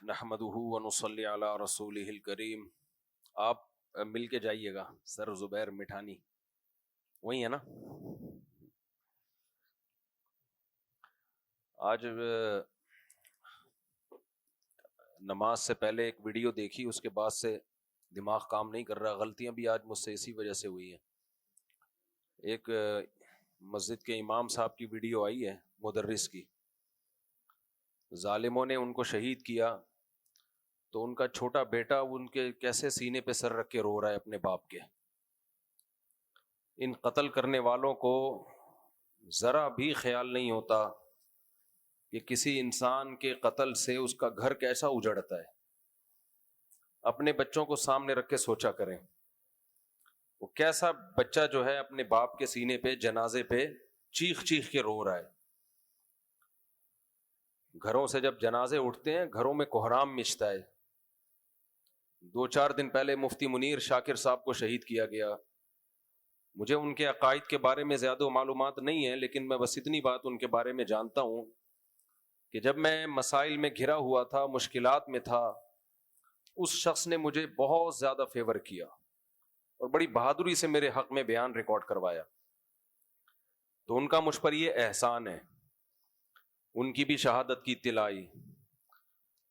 نحمدہ ونصلی علی رسولہ الکریم. آپ مل کے جائیے گا سر زبیر مٹھانی، وہی ہے نا؟ آج نماز سے پہلے ایک ویڈیو دیکھی، اس کے بعد سے دماغ کام نہیں کر رہا. غلطیاں بھی آج مجھ سے اسی وجہ سے ہوئی ہیں. ایک مسجد کے امام صاحب کی ویڈیو آئی ہے مدرس کی، ظالموں نے ان کو شہید کیا تو ان کا چھوٹا بیٹا ان کے کیسے سینے پہ سر رکھ کے رو رہا ہے اپنے باپ کے. ان قتل کرنے والوں کو ذرا بھی خیال نہیں ہوتا کہ کسی انسان کے قتل سے اس کا گھر کیسا اجڑتا ہے. اپنے بچوں کو سامنے رکھ کے سوچا کریں، وہ کیسا بچہ جو ہے اپنے باپ کے سینے پہ جنازے پہ چیخ چیخ کے رو رہا ہے. گھروں سے جب جنازے اٹھتے ہیں گھروں میں کوہرام مچتا ہے. 2-4 دن پہلے مفتی منیر شاکر صاحب کو شہید کیا گیا. مجھے ان کے عقائد کے بارے میں زیادہ معلومات نہیں ہے، لیکن میں بس اتنی بات ان کے بارے میں جانتا ہوں کہ جب میں مسائل میں گھرا ہوا تھا، مشکلات میں تھا، اس شخص نے مجھے بہت زیادہ فیور کیا اور بڑی بہادری سے میرے حق میں بیان ریکارڈ کروایا. تو ان کا مجھ پر یہ احسان ہے. ان کی بھی شہادت کی اطلاع آئی،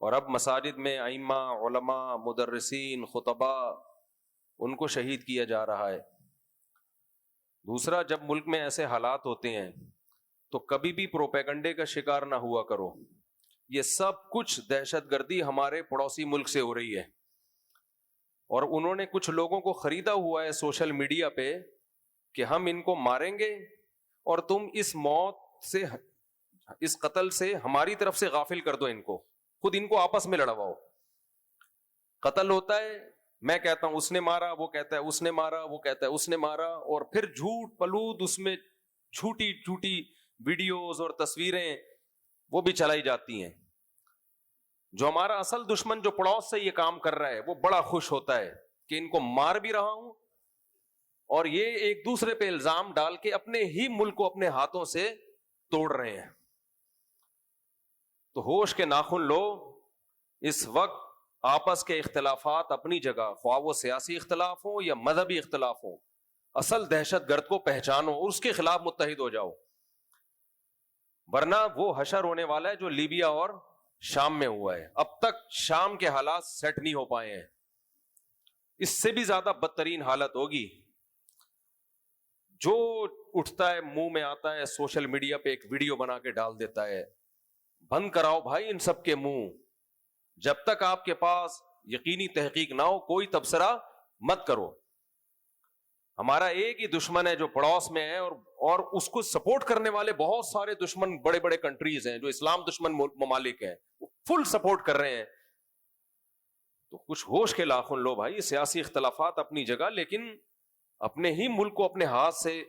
اور اب مساجد میں ائمہ، علماء، مدرسین، خطباء، ان کو شہید کیا جا رہا ہے. دوسرا، جب ملک میں ایسے حالات ہوتے ہیں تو کبھی بھی پروپیگنڈے کا شکار نہ ہوا کرو. یہ سب کچھ دہشت گردی ہمارے پڑوسی ملک سے ہو رہی ہے، اور انہوں نے کچھ لوگوں کو خریدا ہوا ہے سوشل میڈیا پہ کہ ہم ان کو ماریں گے اور تم اس موت سے، اس قتل سے ہماری طرف سے غافل کر دو. ان کو خود ان کو آپس میں لڑواؤ. قتل ہوتا ہے، میں کہتا ہوں اس نے مارا، وہ کہتا ہے اس نے مارا، وہ کہتا ہے اس نے مارا، اور پھر جھوٹ پلود اس میں جھوٹی جھوٹی ویڈیوز اور تصویریں وہ بھی چلائی جاتی ہیں. جو ہمارا اصل دشمن جو پڑوس سے یہ کام کر رہا ہے وہ بڑا خوش ہوتا ہے کہ ان کو مار بھی رہا ہوں، اور یہ ایک دوسرے پہ الزام ڈال کے اپنے ہی ملک کو اپنے ہاتھوں سے توڑ رہے ہیں. تو ہوش کے ناخن لو. اس وقت آپس کے اختلافات اپنی جگہ، خواہ وہ سیاسی اختلاف ہو یا مذہبی اختلاف ہو، اصل دہشت گرد کو پہچانو اور اس کے خلاف متحد ہو جاؤ، ورنہ وہ حشر ہونے والا ہے جو لیبیا اور شام میں ہوا ہے. اب تک شام کے حالات سیٹ نہیں ہو پائے ہیں، اس سے بھی زیادہ بدترین حالت ہوگی. جو اٹھتا ہے منہ میں آتا ہے سوشل میڈیا پہ ایک ویڈیو بنا کے ڈال دیتا ہے. بند کراؤ بھائی ان سب کے منہ. جب تک آپ کے پاس یقینی تحقیق نہ ہو کوئی تبصرہ مت کرو. ہمارا ایک ہی دشمن ہے جو پڑوس میں ہے، اور اس کو سپورٹ کرنے والے بہت سارے دشمن بڑے بڑے کنٹریز ہیں جو اسلام دشمن ممالک ہیں، وہ فل سپورٹ کر رہے ہیں. تو کچھ ہوش کے ناخن لو بھائی. سیاسی اختلافات اپنی جگہ، لیکن اپنے ہی ملک کو اپنے ہاتھ سے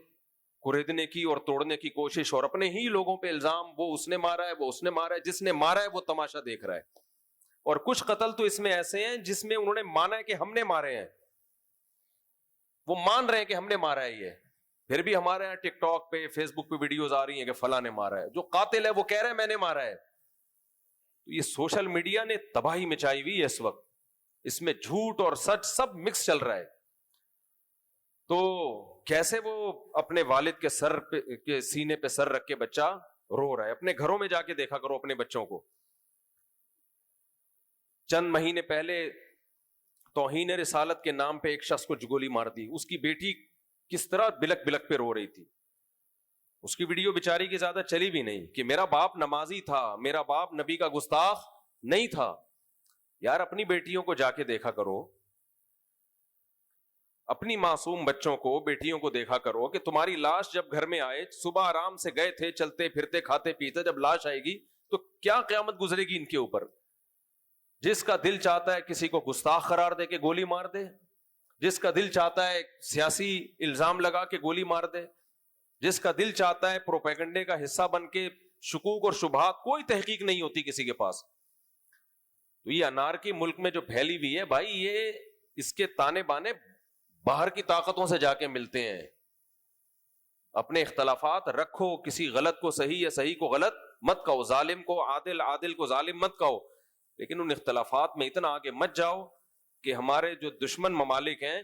کریدنے کی اور توڑنے کی کوشش، اور اپنے ہی لوگوں پہ الزام، وہ اس نے مارا ہے، وہ اس نے مارا ہے. جس نے مارا ہے وہ تماشا دیکھ رہا ہے. اور کچھ قتل تو اس میں ایسے ہیں جس میں انہوں نے مانا ہے کہ ہم نے مارے ہیں، وہ مان رہے ہیں کہ ہم نے مارا ہے. یہ پھر بھی ہمارے یہاں ٹک ٹاک پہ، فیس بک پہ ویڈیوز آ رہی ہیں کہ فلاں نے مارا ہے. جو قاتل ہے وہ کہہ رہے ہیں میں نے مارا ہے. تو یہ سوشل میڈیا نے تباہی مچائی ہوئی ہے اس وقت. اس میں جھوٹ اور سچ سب مکس چل رہا ہے. تو کیسے وہ اپنے والد کے سر پہ، کے سینے پہ سر رکھ کے بچہ رو رہا ہے. اپنے گھروں میں جا کے دیکھا کرو اپنے بچوں کو. چند مہینے پہلے توہین رسالت کے نام پہ ایک شخص کو گولی مار دی. اس کی بیٹی کس طرح بلک بلک پہ رو رہی تھی. اس کی ویڈیو بیچاری کی زیادہ چلی بھی نہیں کہ میرا باپ نمازی تھا، میرا باپ نبی کا گستاخ نہیں تھا. یار اپنی بیٹیوں کو جا کے دیکھا کرو، اپنی معصوم بچوں کو، بیٹیوں کو دیکھا کرو کہ تمہاری لاش جب گھر میں آئے، صبح آرام سے گئے تھے، چلتے پھرتے کھاتے پیتے، جب لاش آئے گی تو کیا قیامت گزرے گی ان کے اوپر. جس کا دل چاہتا ہے کسی کو گستاخ قرار دے کے گولی مار دے، جس کا دل چاہتا ہے سیاسی الزام لگا کے گولی مار دے، جس کا دل چاہتا ہے پروپیگنڈے کا حصہ بن کے شکوک اور شبہات، کوئی تحقیق نہیں ہوتی کسی کے پاس. تو یہ انار کی ملک میں جو پھیلی ہوئی ہے بھائی، یہ اس کے تانے بانے باہر کی طاقتوں سے جا کے ملتے ہیں. اپنے اختلافات رکھو, کسی غلط کو صحیح یا صحیح کو غلط مت کہو, ظالم کو عادل, عادل کو ظالم مت کہو, لیکن ان اختلافات میں اتنا آگے مت جاؤ کہ ہمارے جو دشمن ممالک ہیں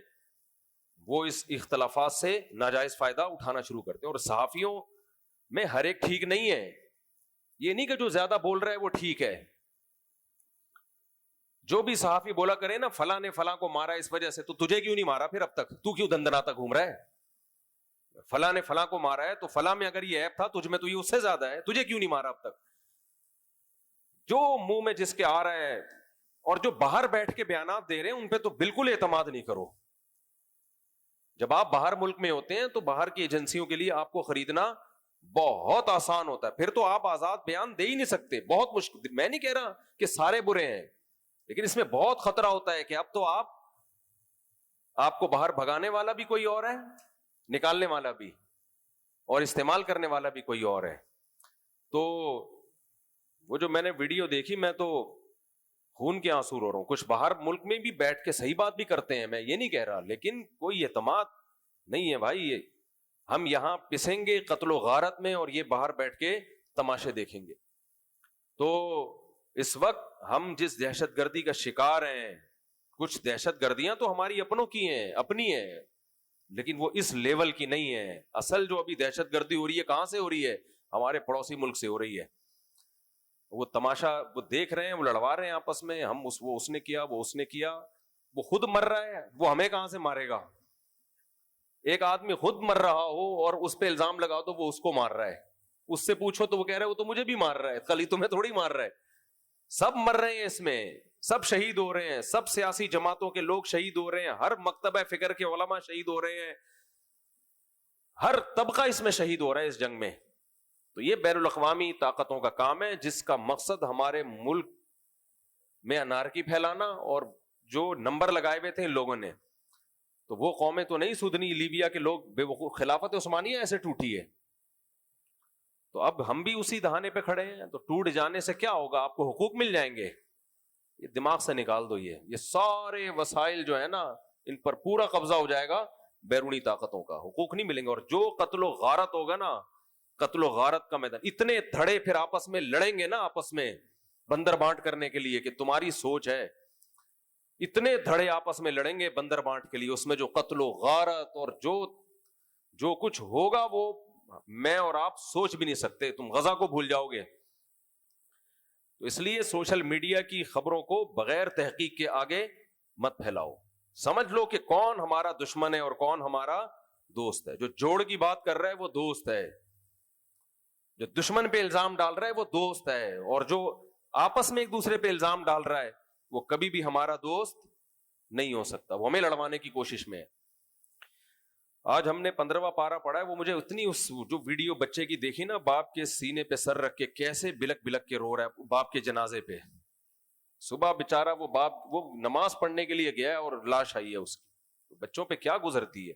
وہ اس اختلافات سے ناجائز فائدہ اٹھانا شروع کرتے ہیں. اور صحافیوں میں ہر ایک ٹھیک نہیں ہے, یہ نہیں کہ جو زیادہ بول رہا ہے وہ ٹھیک ہے. جو بھی صحافی بولا کرے نا فلاں نے فلاں کو مارا اس وجہ سے, تو تجھے کیوں نہیں مارا پھر اب تک؟ تو کیوں دندناتا گھوم رہا ہے؟ فلاں نے فلاں کو مارا ہے تو فلاں میں اگر یہ ایپ تھا تجھ میں تو یہ اس سے زیادہ ہے, تجھے کیوں نہیں مارا اب تک؟ جو منہ میں جس کے آ رہا ہے اور جو باہر بیٹھ کے بیانات دے رہے ہیں ان پہ تو بالکل اعتماد نہیں کرو. جب آپ باہر ملک میں ہوتے ہیں تو باہر کی ایجنسیوں کے لیے آپ کو خریدنا بہت آسان ہوتا ہے, پھر تو آپ آزاد بیان دے ہی نہیں سکتے, بہت مشکل. میں نہیں کہہ رہا کہ سارے برے ہیں, لیکن اس میں بہت خطرہ ہوتا ہے کہ اب تو آپ کو باہر بھگانے والا بھی کوئی اور ہے, نکالنے والا بھی, اور استعمال کرنے والا بھی کوئی اور ہے. تو وہ جو میں نے ویڈیو دیکھی میں تو خون کے آنسو رو رہا ہوں. کچھ باہر ملک میں بھی بیٹھ کے صحیح بات بھی کرتے ہیں, میں یہ نہیں کہہ رہا, لیکن کوئی اعتماد نہیں ہے بھائی. ہم یہاں پسیں گے قتل و غارت میں اور یہ باہر بیٹھ کے تماشے دیکھیں گے. تو اس وقت ہم جس دہشت گردی کا شکار ہیں, کچھ دہشت گردیاں تو ہماری اپنوں کی ہیں, اپنی ہیں, لیکن وہ اس لیول کی نہیں ہے. اصل جو ابھی دہشت گردی ہو رہی ہے کہاں سے ہو رہی ہے؟ ہمارے پڑوسی ملک سے ہو رہی ہے. وہ تماشا وہ دیکھ رہے ہیں, وہ لڑوا رہے ہیں آپس میں, ہم وہ اس نے کیا, وہ اس نے کیا, وہ خود مر رہا ہے, وہ ہمیں کہاں سے مارے گا؟ ایک آدمی خود مر رہا ہو اور اس پہ الزام لگاؤ تو وہ اس کو مار رہا ہے, اس سے پوچھو تو وہ کہہ رہا ہے وہ تو مجھے بھی مار رہا ہے, کل ہی تمہیں تھوڑی مار رہا ہے. سب مر رہے ہیں اس میں, سب شہید ہو رہے ہیں, سب سیاسی جماعتوں کے لوگ شہید ہو رہے ہیں, ہر مکتبہ فکر کے علماء شہید ہو رہے ہیں, ہر طبقہ اس میں شہید ہو رہا ہے اس جنگ میں. تو یہ بین الاقوامی طاقتوں کا کام ہے جس کا مقصد ہمارے ملک میں انارکی پھیلانا, اور جو نمبر لگائے ہوئے تھے ان لوگوں نے, تو وہ قومیں تو نہیں سدھنی, لیبیا کے لوگ بے وقوف, خلافت عثمانیہ ایسے ٹوٹی ہے, تو اب ہم بھی اسی دہانے پہ کھڑے ہیں. تو ٹوٹ جانے سے کیا ہوگا؟ آپ کو حقوق مل جائیں گے. یہ دماغ سے نکال دو, یہ سارے وسائل جو ہے نا ان پر پورا قبضہ ہو جائے گا بیرونی طاقتوں کا, حقوق نہیں ملیں گے. اور جو قتل و غارت ہوگا نا, قتل و غارت کا میدان, اتنے دھڑے پھر آپس میں لڑیں گے نا, آپس میں بندر بانٹ کرنے کے لیے کہ تمہاری سوچ ہے, اتنے دھڑے آپس میں لڑیں گے بندر بانٹ کے لیے. اس میں جو قتل و غارت اور جو کچھ ہوگا وہ میں اور آپ سوچ بھی نہیں سکتے, تم غزہ کو بھول جاؤ گے. تو اس لیے سوشل میڈیا کی خبروں کو بغیر تحقیق کے آگے مت پھیلاؤ. سمجھ لو کہ کون ہمارا دشمن ہے اور کون ہمارا دوست ہے. جو جوڑ کی بات کر رہا ہے وہ دوست ہے, جو دشمن پہ الزام ڈال رہا ہے وہ دوست ہے, اور جو آپس میں ایک دوسرے پہ الزام ڈال رہا ہے وہ کبھی بھی ہمارا دوست نہیں ہو سکتا, وہ ہمیں لڑوانے کی کوشش میں ہے. آج ہم نے 15واں پارہ پڑھا ہے, وہ مجھے اتنی اس جو ویڈیو بچے کی دیکھی نا, باپ کے سینے پہ سر رکھ کے کیسے بلک بلک کے رو رہا ہے باپ کے جنازے پہ. صبح بیچارہ وہ باپ وہ نماز پڑھنے کے لیے گیا اور لاش آئی ہے اس کی, بچوں پہ کیا گزرتی ہے.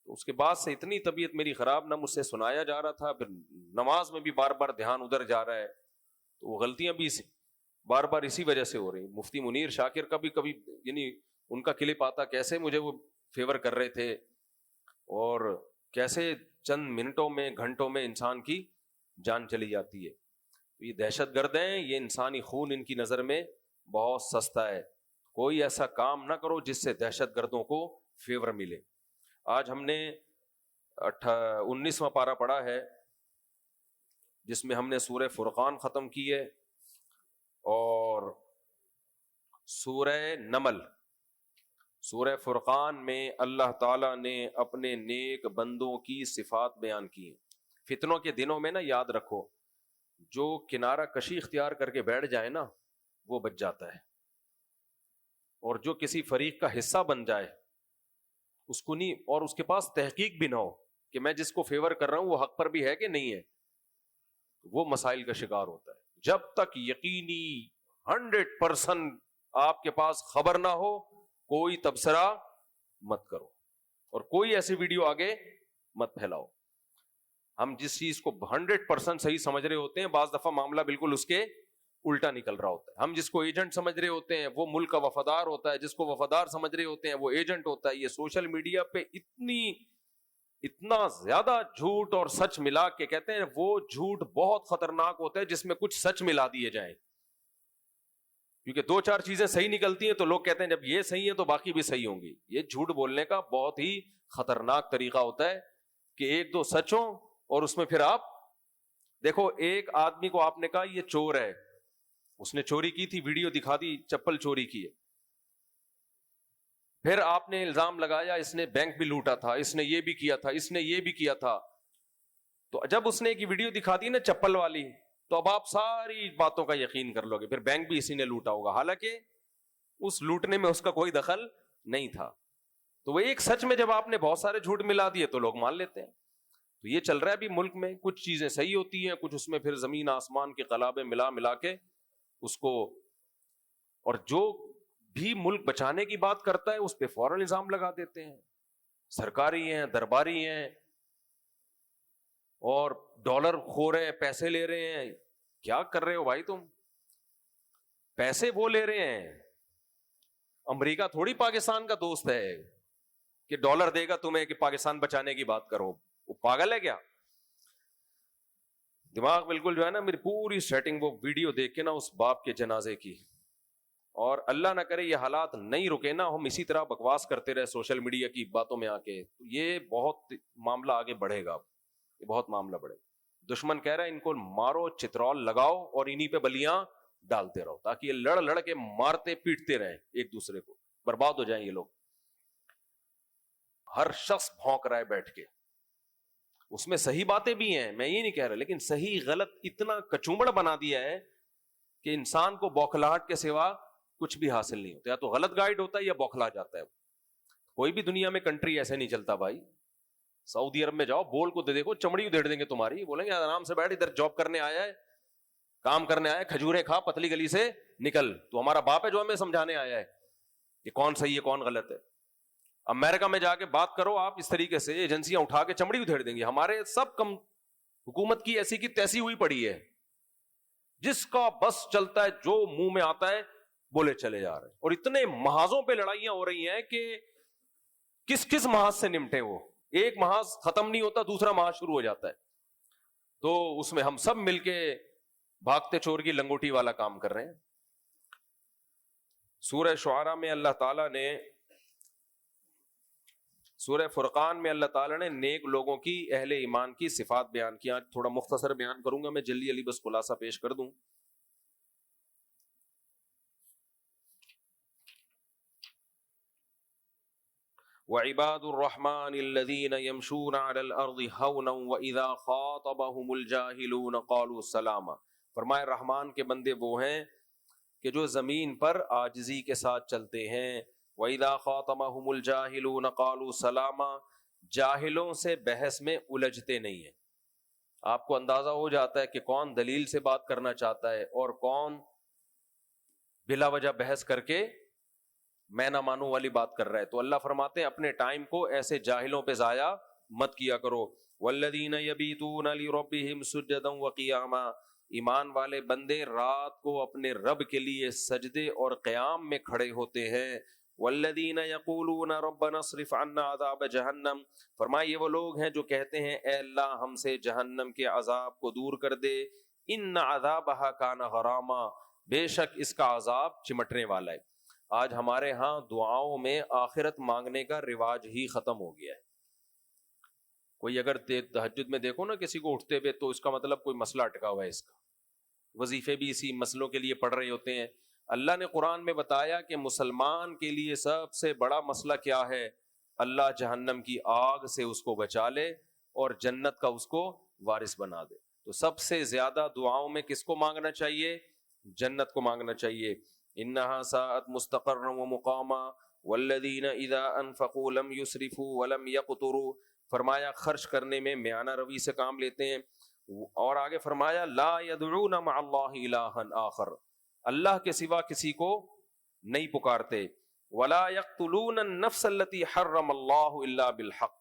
تو اس کے بعد سے اتنی طبیعت میری خراب, نہ مجھ سے سنایا جا رہا تھا, پھر نماز میں بھی بار بار دھیان ادھر جا رہا ہے, تو وہ غلطیاں بھی بار بار اسی وجہ سے ہو رہی. مفتی منیر شاکر کا بھی کبھی یعنی ان کا کلپ آتا کیسے مجھے وہ فیور کر رہے تھے, اور کیسے چند منٹوں میں گھنٹوں میں انسان کی جان چلی جاتی ہے. یہ دہشت گرد ہیں, یہ انسانی خون ان کی نظر میں بہت سستا ہے. کوئی ایسا کام نہ کرو جس سے دہشت گردوں کو فیور ملے. آج ہم نے 19واں پارہ پڑھا ہے جس میں ہم نے سورہ فرقان ختم کی ہے اور سورہ نمل. سورہ فرقان میں اللہ تعالیٰ نے اپنے نیک بندوں کی صفات بیان کی ہیں. فتنوں کے دنوں میں نا یاد رکھو, جو کنارہ کشی اختیار کر کے بیٹھ جائے نا وہ بچ جاتا ہے, اور جو کسی فریق کا حصہ بن جائے اس کو نہیں, اور اس کے پاس تحقیق بھی نہ ہو کہ میں جس کو فیور کر رہا ہوں وہ حق پر بھی ہے کہ نہیں ہے, وہ مسائل کا شکار ہوتا ہے. جب تک یقینی 100% آپ کے پاس خبر نہ ہو کوئی تبصرہ مت کرو, اور کوئی ایسی ویڈیو آگے مت پھیلاؤ. ہم جس چیز کو 100% صحیح سمجھ رہے ہوتے ہیں, بعض دفعہ معاملہ بالکل اس کے الٹا نکل رہا ہوتا ہے. ہم جس کو ایجنٹ سمجھ رہے ہوتے ہیں وہ ملک کا وفادار ہوتا ہے, جس کو وفادار سمجھ رہے ہوتے ہیں وہ ایجنٹ ہوتا ہے. یہ سوشل میڈیا پہ اتنی اتنا زیادہ جھوٹ اور سچ ملا کے کہتے ہیں وہ جھوٹ بہت خطرناک ہوتا ہے جس میں کچھ سچ ملا دیے جائیں، کیونکہ دو چار چیزیں صحیح نکلتی ہیں تو لوگ کہتے ہیں جب یہ صحیح ہے تو باقی بھی صحیح ہوں گی. یہ جھوٹ بولنے کا بہت ہی خطرناک طریقہ ہوتا ہے کہ ایک دو سچ ہوں اور اس میں پھر آپ دیکھو. ایک آدمی کو آپ نے کہا یہ چور ہے، اس نے چوری کی تھی، ویڈیو دکھا دی چپل چوری کی ہے، پھر آپ نے الزام لگایا اس نے بینک بھی لوٹا تھا، اس نے یہ بھی کیا تھا، اس نے یہ بھی کیا تھا. تو جب اس نے ایک ویڈیو دکھا دی نا چپل والی، تو اب آپ ساری باتوں کا یقین کر لو گے پھر بینک بھی اسی نے لوٹا ہوگا، حالانکہ اس لوٹنے میں اس کا کوئی دخل نہیں تھا. تو وہ ایک سچ میں جب آپ نے بہت سارے جھوٹ ملا دیے تو لوگ مان لیتے ہیں. تو یہ چل رہا ہے ابھی ملک میں، کچھ چیزیں صحیح ہوتی ہیں، کچھ اس میں پھر زمین آسمان کے قلابے ملا کے اس کو، اور جو بھی ملک بچانے کی بات کرتا ہے اس پہ فوراً الزام لگا دیتے ہیں، سرکاری ہیں، درباری ہیں، اور ڈالر کھو رہے ہیں، پیسے لے رہے ہیں. کیا کر رہے ہو بھائی تم؟ پیسے وہ لے رہے ہیں، امریکہ تھوڑی پاکستان کا دوست ہے کہ ڈالر دے گا تمہیں کہ پاکستان بچانے کی بات کرو. وہ پاگل ہے کیا؟ دماغ بالکل جو ہے نا، میری پوری سیٹنگ وہ ویڈیو دیکھ کے نا اس باپ کے جنازے کی، اور اللہ نہ کرے یہ حالات نہیں رکے نا، ہم اسی طرح بکواس کرتے رہے سوشل میڈیا کی باتوں میں آ کے، یہ بہت معاملہ آگے بڑھے گا، یہ بہت معاملہ بڑھے گا. دشمن کہہ رہا ہے ان کو مارو، چترول لگاؤ اور انہی پہ بلیاں ڈالتے رہو تاکہ یہ لڑ لڑ کے مارتے پیٹتے رہیں ایک دوسرے کو، برباد ہو جائیں یہ لوگ. ہر شخص بھونک رہا ہے بیٹھ کے، اس میں صحیح باتیں بھی ہیں، میں یہ نہیں کہہ رہا، لیکن صحیح غلط اتنا کچومڑ بنا دیا ہے کہ انسان کو بوکھلاہٹ کے سوا کچھ بھی حاصل نہیں ہوتا، یا تو غلط گائیڈ ہوتا ہے یا بوکھلا جاتا ہے. کوئی بھی دنیا میں کنٹری ایسے نہیں چلتا بھائی. سعودی عرب میں جاؤ، بول کو دے دیکھو، چمڑی ادھیڑ دیں گے تمہاری، بولیں گے آرام سے بیٹھ، ادھر جاب کرنے آیا ہے، کام کرنے آیا ہے، کھجورے کھا، پتلی گلی سے نکل، تو ہمارا باپ ہے جو ہمیں سمجھانے آیا ہے کہ کون صحیح ہے کون غلط ہے. امریکہ میں جا کے بات کرو آپ اس طریقے سے، ایجنسیاں اٹھا کے چمڑی ادھیڑ دیں گی. ہمارے سب کم حکومت کی ایسی کی تیسی ہوئی پڑی ہے، جس کا بس چلتا ہے جو منہ میں آتا ہے بولے چلے جا رہے ہیں، اور اتنے محاذوں پہ لڑائیاں ہو رہی ہیں کہ کس کس محاذ سے نمٹے. وہ ایک محاذ ختم نہیں ہوتا دوسرا محاذ شروع ہو جاتا ہے، تو اس میں ہم سب مل کے بھاگتے چور کی لنگوٹی والا کام کر رہے ہیں. سورہ شعراء میں اللہ تعالیٰ نے، سورہ فرقان میں اللہ تعالیٰ نے نیک لوگوں کی، اہل ایمان کی صفات بیان کی. آج تھوڑا مختصر بیان کروں گا میں، جلدی جلدی بس خلاصہ پیش کر دوں. وعباد الرحمن الذين يمشون على الارض هونا واذا خاطبهم الجاهلون قالوا سلاما. فرمائے رحمان کے بندے وہ ہیں کہ جو زمین پر عاجزی کے ساتھ چلتے ہیں. واذا خاطبهم الجاهلون قالوا سلاما، جاہلوں سے بحث میں الجھتے نہیں ہیں. آپ کو اندازہ ہو جاتا ہے کہ کون دلیل سے بات کرنا چاہتا ہے اور کون بلا وجہ بحث کر کے میں نہ مانوں والی بات کر رہا ہے. تو اللہ فرماتے ہیں اپنے ٹائم کو ایسے جاہلوں پہ ضائع مت کیا کرو. والذین یبیتون لربہم سجدا وقیاما، ایمان والے بندے رات کو اپنے رب کے لیے سجدے اور قیام میں کھڑے ہوتے ہیں. والذین یقولون ربنا اصرف عنا عذاب جہنم، فرمائے یہ وہ لوگ ہیں جو کہتے ہیں اے اللہ ہم سے جہنم کے عذاب کو دور کر دے. ان عذابھا کان غراما، بے شک اس کا عذاب چمٹنے والا ہے. آج ہمارے ہاں دعاؤں میں آخرت مانگنے کا رواج ہی ختم ہو گیا ہے. کوئی اگر تہجد میں دیکھو نا کسی کو اٹھتے ہوئے تو اس کا مطلب کوئی مسئلہ اٹکا ہوا ہے اس کا. وظیفے بھی اسی مسئلوں کے لیے پڑھ رہے ہوتے ہیں. اللہ نے قرآن میں بتایا کہ مسلمان کے لیے سب سے بڑا مسئلہ کیا ہے؟ اللہ جہنم کی آگ سے اس کو بچا لے اور جنت کا اس کو وارث بنا دے. تو سب سے زیادہ دعاؤں میں کس کو مانگنا چاہیے؟ جنت کو مانگنا چاہیے. انہا ساعت مستقرا ومقاما والذین اذا انفقوا لم یسرفوا ولم یقتروا، فرمایا خرچ کرنے میں میانہ روی سے کام لیتے ہیں. اور آگے فرمایا لا یدعون مع اللہ الہا آخر، اللہ کے سوا کسی کو نہیں پکارتے. ولا یقتلون النفس التي حرم اللہ الا بالحق،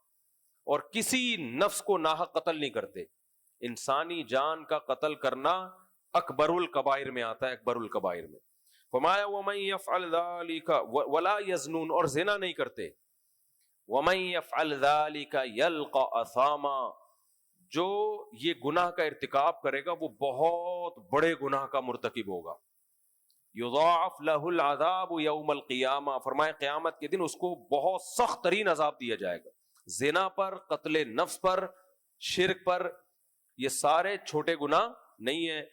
اور کسی نفس کو ناحق قتل نہیں کرتے. انسانی جان کا قتل کرنا اکبر الکبائر میں آتا ہے، اکبر الکبائر میں. فرمایا وَمَن يَفْعَلْ ذَلِكَ وَلَا يَزْنُونَ، اور زنا نہیں کرتے. وَمَن يَفْعَلْ ذَلِكَ يَلْقَ أَثَامًا، جو یہ گناہ کا ارتکاب کرے گا وہ بہت بڑے گناہ کا مرتکب ہوگا. یضاعف لہ العذاب یوم القیامہ، فرمائے قیامت کے دن اس کو بہت سخت ترین عذاب دیا جائے گا. زنا پر، قتل نفس پر، شرک پر، یہ سارے چھوٹے گناہ نہیں ہیں.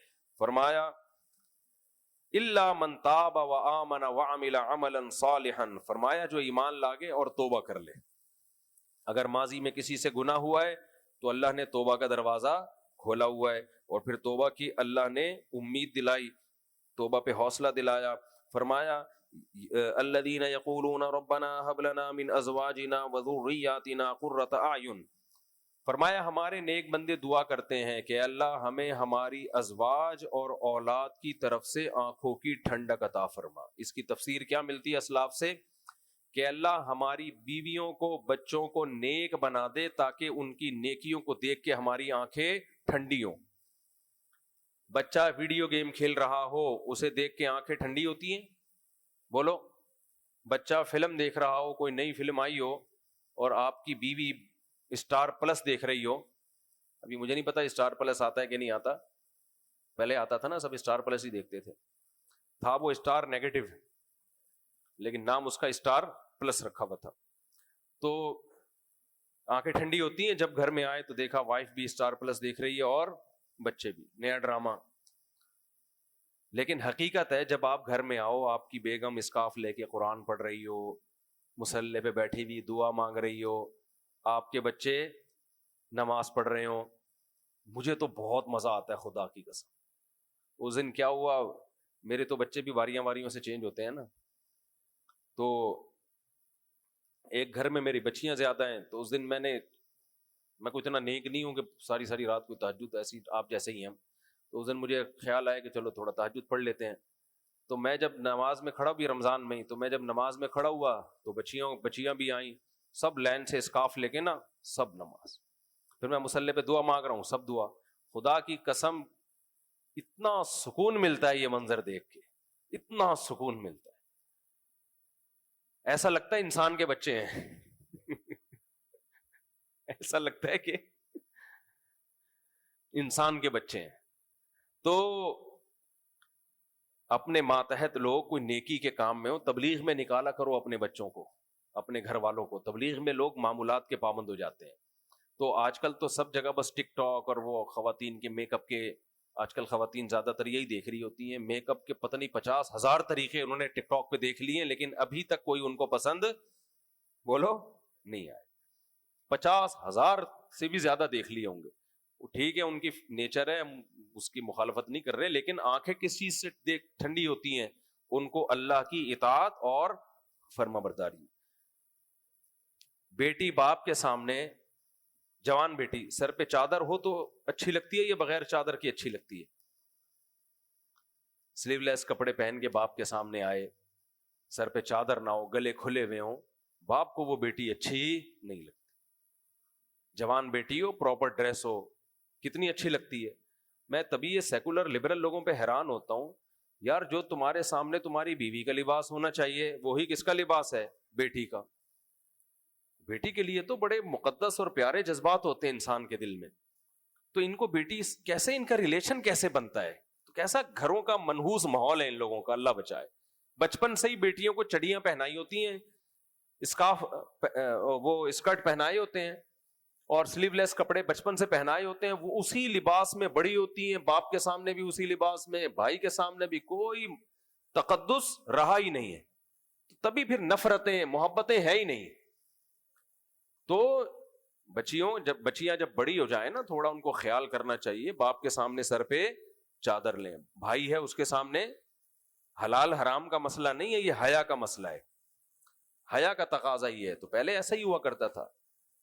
فرمایا الا من تاب وآمن وعمل عملا صالحا، فرمایا جو ایمان لاگے اور توبہ کر لے. اگر ماضی میں کسی سے گناہ ہوا ہے تو اللہ نے توبہ کا دروازہ کھولا ہوا ہے، اور پھر توبہ کی اللہ نے امید دلائی، توبہ پہ حوصلہ دلایا. فرمایا الذین یقولون ربنا هب لنا من ازواجنا وذریاتنا قرۃ اعین، فرمایا ہمارے نیک بندے دعا کرتے ہیں کہ اللہ ہمیں ہماری ازواج اور اولاد کی طرف سے آنکھوں کی ٹھنڈک عطا فرما. اس کی تفسیر کیا ملتی ہے اسلاف سے کہ اللہ ہماری بیویوں کو، بچوں کو نیک بنا دے تاکہ ان کی نیکیوں کو دیکھ کے ہماری آنکھیں ٹھنڈی ہوں. بچہ ویڈیو گیم کھیل رہا ہو اسے دیکھ کے آنکھیں ٹھنڈی ہوتی ہیں؟ بولو. بچہ فلم دیکھ رہا ہو، کوئی نئی فلم آئی ہو اور آپ کی بیوی اسٹار پلس دیکھ رہی ہو، ابھی مجھے نہیں پتا اسٹار پلس آتا ہے کہ نہیں آتا، پہلے آتا تھا نا، سب اسٹار پلس ہی دیکھتے تھے. تھا وہ اسٹار نیگیٹو لیکن نام اس کا اسٹار پلس رکھا ہوا تھا. تو آنکھیں ٹھنڈی ہوتی ہیں جب گھر میں آئے تو دیکھا وائف بھی اسٹار پلس دیکھ رہی ہے اور بچے بھی، نیا ڈرامہ. لیکن حقیقت ہے جب آپ گھر میں آؤ، آپ کی بیگم اسکارف لے کے قرآن پڑھ رہی ہو، مصلی پہ بیٹھی ہوئی دعا مانگ رہی ہو، آپ کے بچے نماز پڑھ رہے ہوں، مجھے تو بہت مزہ آتا ہے خدا کی قسم. اس دن کیا ہوا، میرے تو بچے بھی واریوں سے چینج ہوتے ہیں نا، تو ایک گھر میں میری بچیاں زیادہ ہیں، تو اس دن میں کوئی اتنا نیک نہیں ہوں کہ ساری رات کو تہجد، ایسی آپ جیسے ہی ہیں. تو اس دن مجھے خیال آیا کہ چلو تھوڑا تہجد پڑھ لیتے ہیں. تو میں جب نماز میں کھڑا بھی رمضان میں ہی، تو میں جب نماز میں کھڑا ہوا تو بچیاں بھی آئیں، سب لائن سے اسکارف لے کے نا، سب نماز. پھر میں مصلی پہ دعا مانگ رہا ہوں، سب دعا. خدا کی قسم اتنا سکون ملتا ہے یہ منظر دیکھ کے، اتنا سکون ملتا ہے، ایسا لگتا ہے انسان کے بچے ہیں. ایسا لگتا ہے کہ انسان کے بچے ہیں. تو اپنے ماتحت لوگ کوئی نیکی کے کام میں ہو، تبلیغ میں نکالا کرو اپنے بچوں کو، اپنے گھر والوں کو. تبلیغ میں لوگ معمولات کے پابند ہو جاتے ہیں. تو آج کل تو سب جگہ بس ٹک ٹاک اور وہ خواتین کے میک اپ کے، آج کل خواتین زیادہ تر یہی دیکھ رہی ہوتی ہیں، میک اپ کے پتہ نہیں 50,000 طریقے انہوں نے ٹک ٹاک پہ دیکھ لیے ہیں، لیکن ابھی تک کوئی ان کو پسند بولو نہیں آئے. 50,000 سے بھی زیادہ دیکھ لیے ہوں گے. ٹھیک ہے ان کی نیچر ہے، اس کی مخالفت نہیں کر رہے، لیکن آنکھیں کس چیز سے ٹھنڈی ہوتی ہیں؟ ان کو اللہ کی اطاعت اور فرما برداری. بیٹی باپ کے سامنے، جوان بیٹی سر پہ چادر ہو تو اچھی لگتی ہے یا بغیر چادر کی اچھی لگتی ہے؟ سلیو لیس کپڑے پہن کے باپ کے سامنے آئے، سر پہ چادر نہ ہو، گلے کھلے ہوئے ہوں، باپ کو وہ بیٹی اچھی نہیں لگتی. جوان بیٹی ہو، پراپر ڈریس ہو، کتنی اچھی لگتی ہے. میں تبھی یہ سیکولر لبرل لوگوں پہ حیران ہوتا ہوں، یار جو تمہارے سامنے تمہاری بیوی کا لباس ہونا چاہیے وہی کس کا لباس ہے؟ بیٹی کا. بیٹی کے لیے تو بڑے مقدس اور پیارے جذبات ہوتے ہیں انسان کے دل میں، تو ان کو بیٹی کیسے، ان کا ریلیشن کیسے بنتا ہے؟ تو کیسا گھروں کا منحوس ماحول ہے ان لوگوں کا، اللہ بچائے. بچپن سے ہی بیٹیوں کو چڑیاں پہنائی ہوتی ہیں، اسکارف، وہ اسکرٹ پہنائے ہوتے ہیں، اور سلیو لیس کپڑے بچپن سے پہنائے ہوتے ہیں. وہ اسی لباس میں بڑی ہوتی ہیں، باپ کے سامنے بھی اسی لباس میں، بھائی کے سامنے بھی. کوئی تقدس رہا ہی نہیں ہے. تبھی پھر نفرتیں، محبتیں ہے ہی نہیں. تو بچیاں جب بڑی ہو جائیں نا، تھوڑا ان کو خیال کرنا چاہیے. باپ کے سامنے سر پہ چادر لیں، بھائی ہے اس کے سامنے، حلال حرام کا مسئلہ نہیں ہے، یہ حیا کا مسئلہ ہے، حیا کا تقاضا ہی ہے. تو پہلے ایسا ہی ہوا کرتا تھا.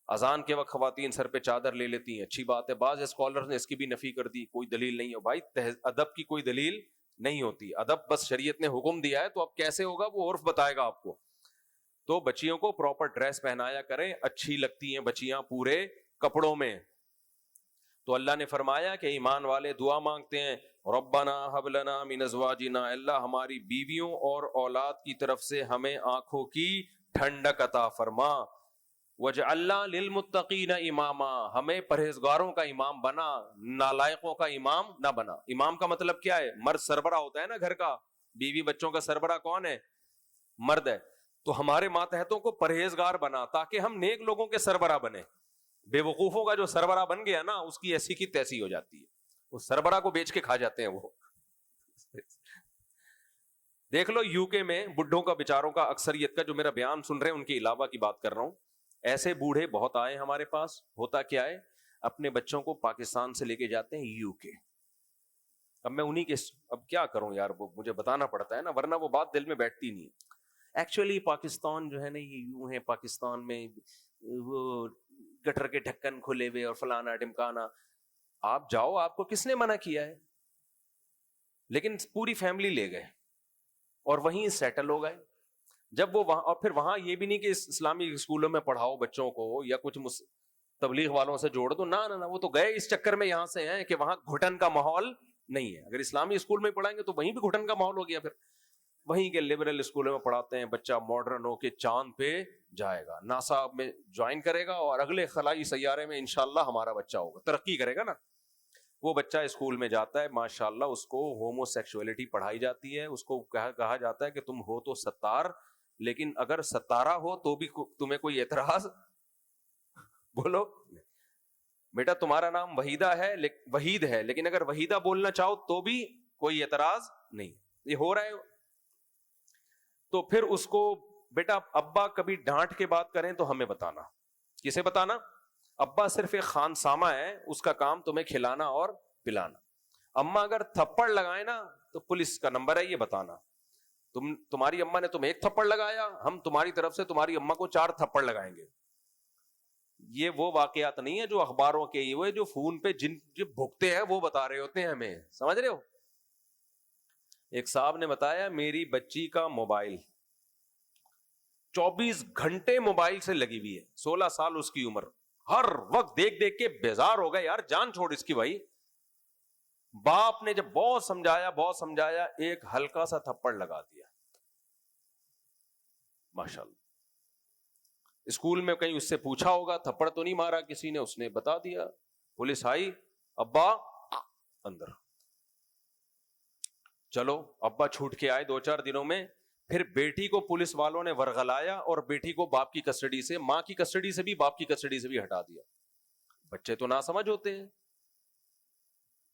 اذان کے وقت خواتین سر پہ چادر لے لیتی ہیں، اچھی بات ہے. بعض اسکالرز نے اس کی بھی نفی کر دی، کوئی دلیل نہیں ہے. بھائی ادب کی کوئی دلیل نہیں ہوتی، ادب بس شریعت نے حکم دیا ہے، تو اب کیسے ہوگا وہ عرف بتائے گا آپ کو. تو بچیوں کو پراپر ڈریس پہنایا کریں، اچھی لگتی ہیں بچیاں پورے کپڑوں میں. تو اللہ نے فرمایا کہ ایمان والے دعا مانگتے ہیں، ربنا ہب لنا من ازواجنا، اللہ ہماری بیویوں اور اولاد کی طرف سے ہمیں آنکھوں کی ٹھنڈک عطا فرما. وَجَعَلْنَا لِلْمُتَّقِينَ إِمَامًا، ہمیں پرہیزگاروں کا امام بنا، نالائقوں کا امام نہ بنا. امام کا مطلب کیا ہے؟ مرد سربراہ ہوتا ہے نا گھر کا، بیوی بچوں کا سربراہ کون ہے؟ مرد ہے. تو ہمارے ماتحتوں کو پرہیزگار بنا تاکہ ہم نیک لوگوں کے سربراہ بنے. بے وقوفوں کا جو سربراہ بن گیا نا، اس کی ایسی کی تیسی ہو جاتی ہے، اس سربراہ کو بیچ کے کھا جاتے ہیں وہ. دیکھ لو یو کے میں بڈھوں کا، بیچاروں کا، اکثریت کا جو میرا بیان سن رہے ہیں ان کے علاوہ کی بات کر رہا ہوں. ایسے بوڑھے بہت آئے ہمارے پاس. ہوتا کیا ہے، اپنے بچوں کو پاکستان سے لے کے جاتے ہیں یو کے. اب میں انہی کے، اب کیا کروں یار، وہ مجھے بتانا پڑتا ہے نا، ورنہ وہ بات دل میں بیٹھتی نہیں. ایکچولی پاکستان جو ہے نا، یہ یوں ہے، پاکستان میں وہ گٹر کے ڈھکن کھلے ہوئے اور فلانا ڈمکانا. آپ جاؤ، آپ کو کس نے منع کیا ہے؟ لیکن پوری فیملی لے گئے اور وہیں سیٹل ہو گئے. جب وہ وہاں، اور پھر وہاں یہ بھی نہیں کہ اسلامی اسکولوں میں پڑھاؤ بچوں کو یا کچھ تبلیغ والوں سے جوڑ دو، نہ وہ تو گئے اس چکر میں یہاں سے ہیں کہ وہاں گھٹن کا ماحول نہیں ہے. اگر اسلامی اسکول میں پڑھائیں گے تو وہیں بھی گھٹن کا ماحول ہو گیا. پھر وہیں کے لبرل اسکولوں میں پڑھاتے ہیں، بچہ ماڈرن ہو کے چاند پہ جائے گا، ناسا میں جوائن کرے گا اور اگلے خلائی سیارے میں انشاءاللہ ہمارا بچہ ہوگا، ترقی کرے گا نا. وہ بچہ اسکول میں جاتا ہے، ماشاءاللہ اس کو ہومو سیکشولیٹی پڑھائی جاتی ہے، اس کو کہا جاتا ہے کہ تم ہو تو ستار، لیکن اگر ستارہ ہو تو بھی تمہیں کوئی اعتراض بولو بیٹا، تمہارا نام وحیدہ ہے، وحید ہے، لیکن اگر وحیدہ بولنا چاہو تو بھی کوئی اعتراض نہیں. یہ ہو رہا ہے. تو پھر اس کو بیٹا، ابا کبھی ڈانٹ کے بات کریں تو ہمیں بتانا. کسے بتانا؟ ابا صرف ایک خانسامہ ہے، اس کا کام تمہیں کھلانا اور پلانا. اما اگر تھپڑ لگائے نا تو پولیس کا نمبر ہے، یہ بتانا. تمہاری اما نے تمہیں ایک تھپڑ لگایا، ہم تمہاری طرف سے تمہاری اما کو 4 تھپڑ لگائیں گے. یہ وہ واقعات نہیں ہے جو اخباروں کے ہوئے، جو فون پہ جن جو بھگتے ہیں وہ بتا رہے ہوتے ہیں ہمیں. سمجھ رہے ہو؟ ایک صاحب نے بتایا، میری بچی کا موبائل 24 گھنٹے موبائل سے لگی ہوئی ہے، 16 سال اس کی عمر، ہر وقت دیکھ دیکھ کے بیزار ہو گئے، یار جان چھوڑ اس کی. بھائی باپ نے جب بہت سمجھایا ایک ہلکا سا تھپڑ لگا دیا. ماشاءاللہ. اسکول میں کہیں اس سے پوچھا ہوگا، تھپڑ تو نہیں مارا کسی نے، اس نے بتا دیا. پولیس آئی، ابا اندر. چلو ابا چھوٹ کے آئے 2-4 دنوں میں. پھر بیٹی کو پولیس والوں نے ورغلایا اور بیٹی کو باپ کی کسٹڈی سے، ماں کی کسٹڈی سے بھی، باپ کی کسٹڈی سے بھی ہٹا دیا. بچے تو ناسمجھ ہوتے ہیں.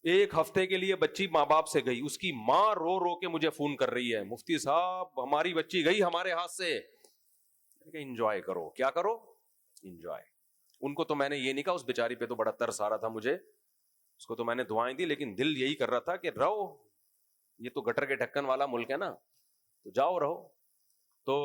1 ہفتے کے لیے بچی ماں باپ سے گئی، اس کی ماں رو رو کے مجھے فون کر رہی ہے، مفتی صاحب ہماری بچی گئی ہمارے ہاتھ سے. انجوائے کرو. کیا کرو؟ انجوائے. ان کو تو میں نے یہ نہیں کہا، اس بیچاری پہ تو بڑا ترس آ رہا تھا مجھے، اس کو تو میں نے دعائیں دی، لیکن دل یہی کر رہا تھا کہ رہو، یہ تو گٹر کے ڈھکن والا ملک ہے نا، تو جاؤ رہو. تو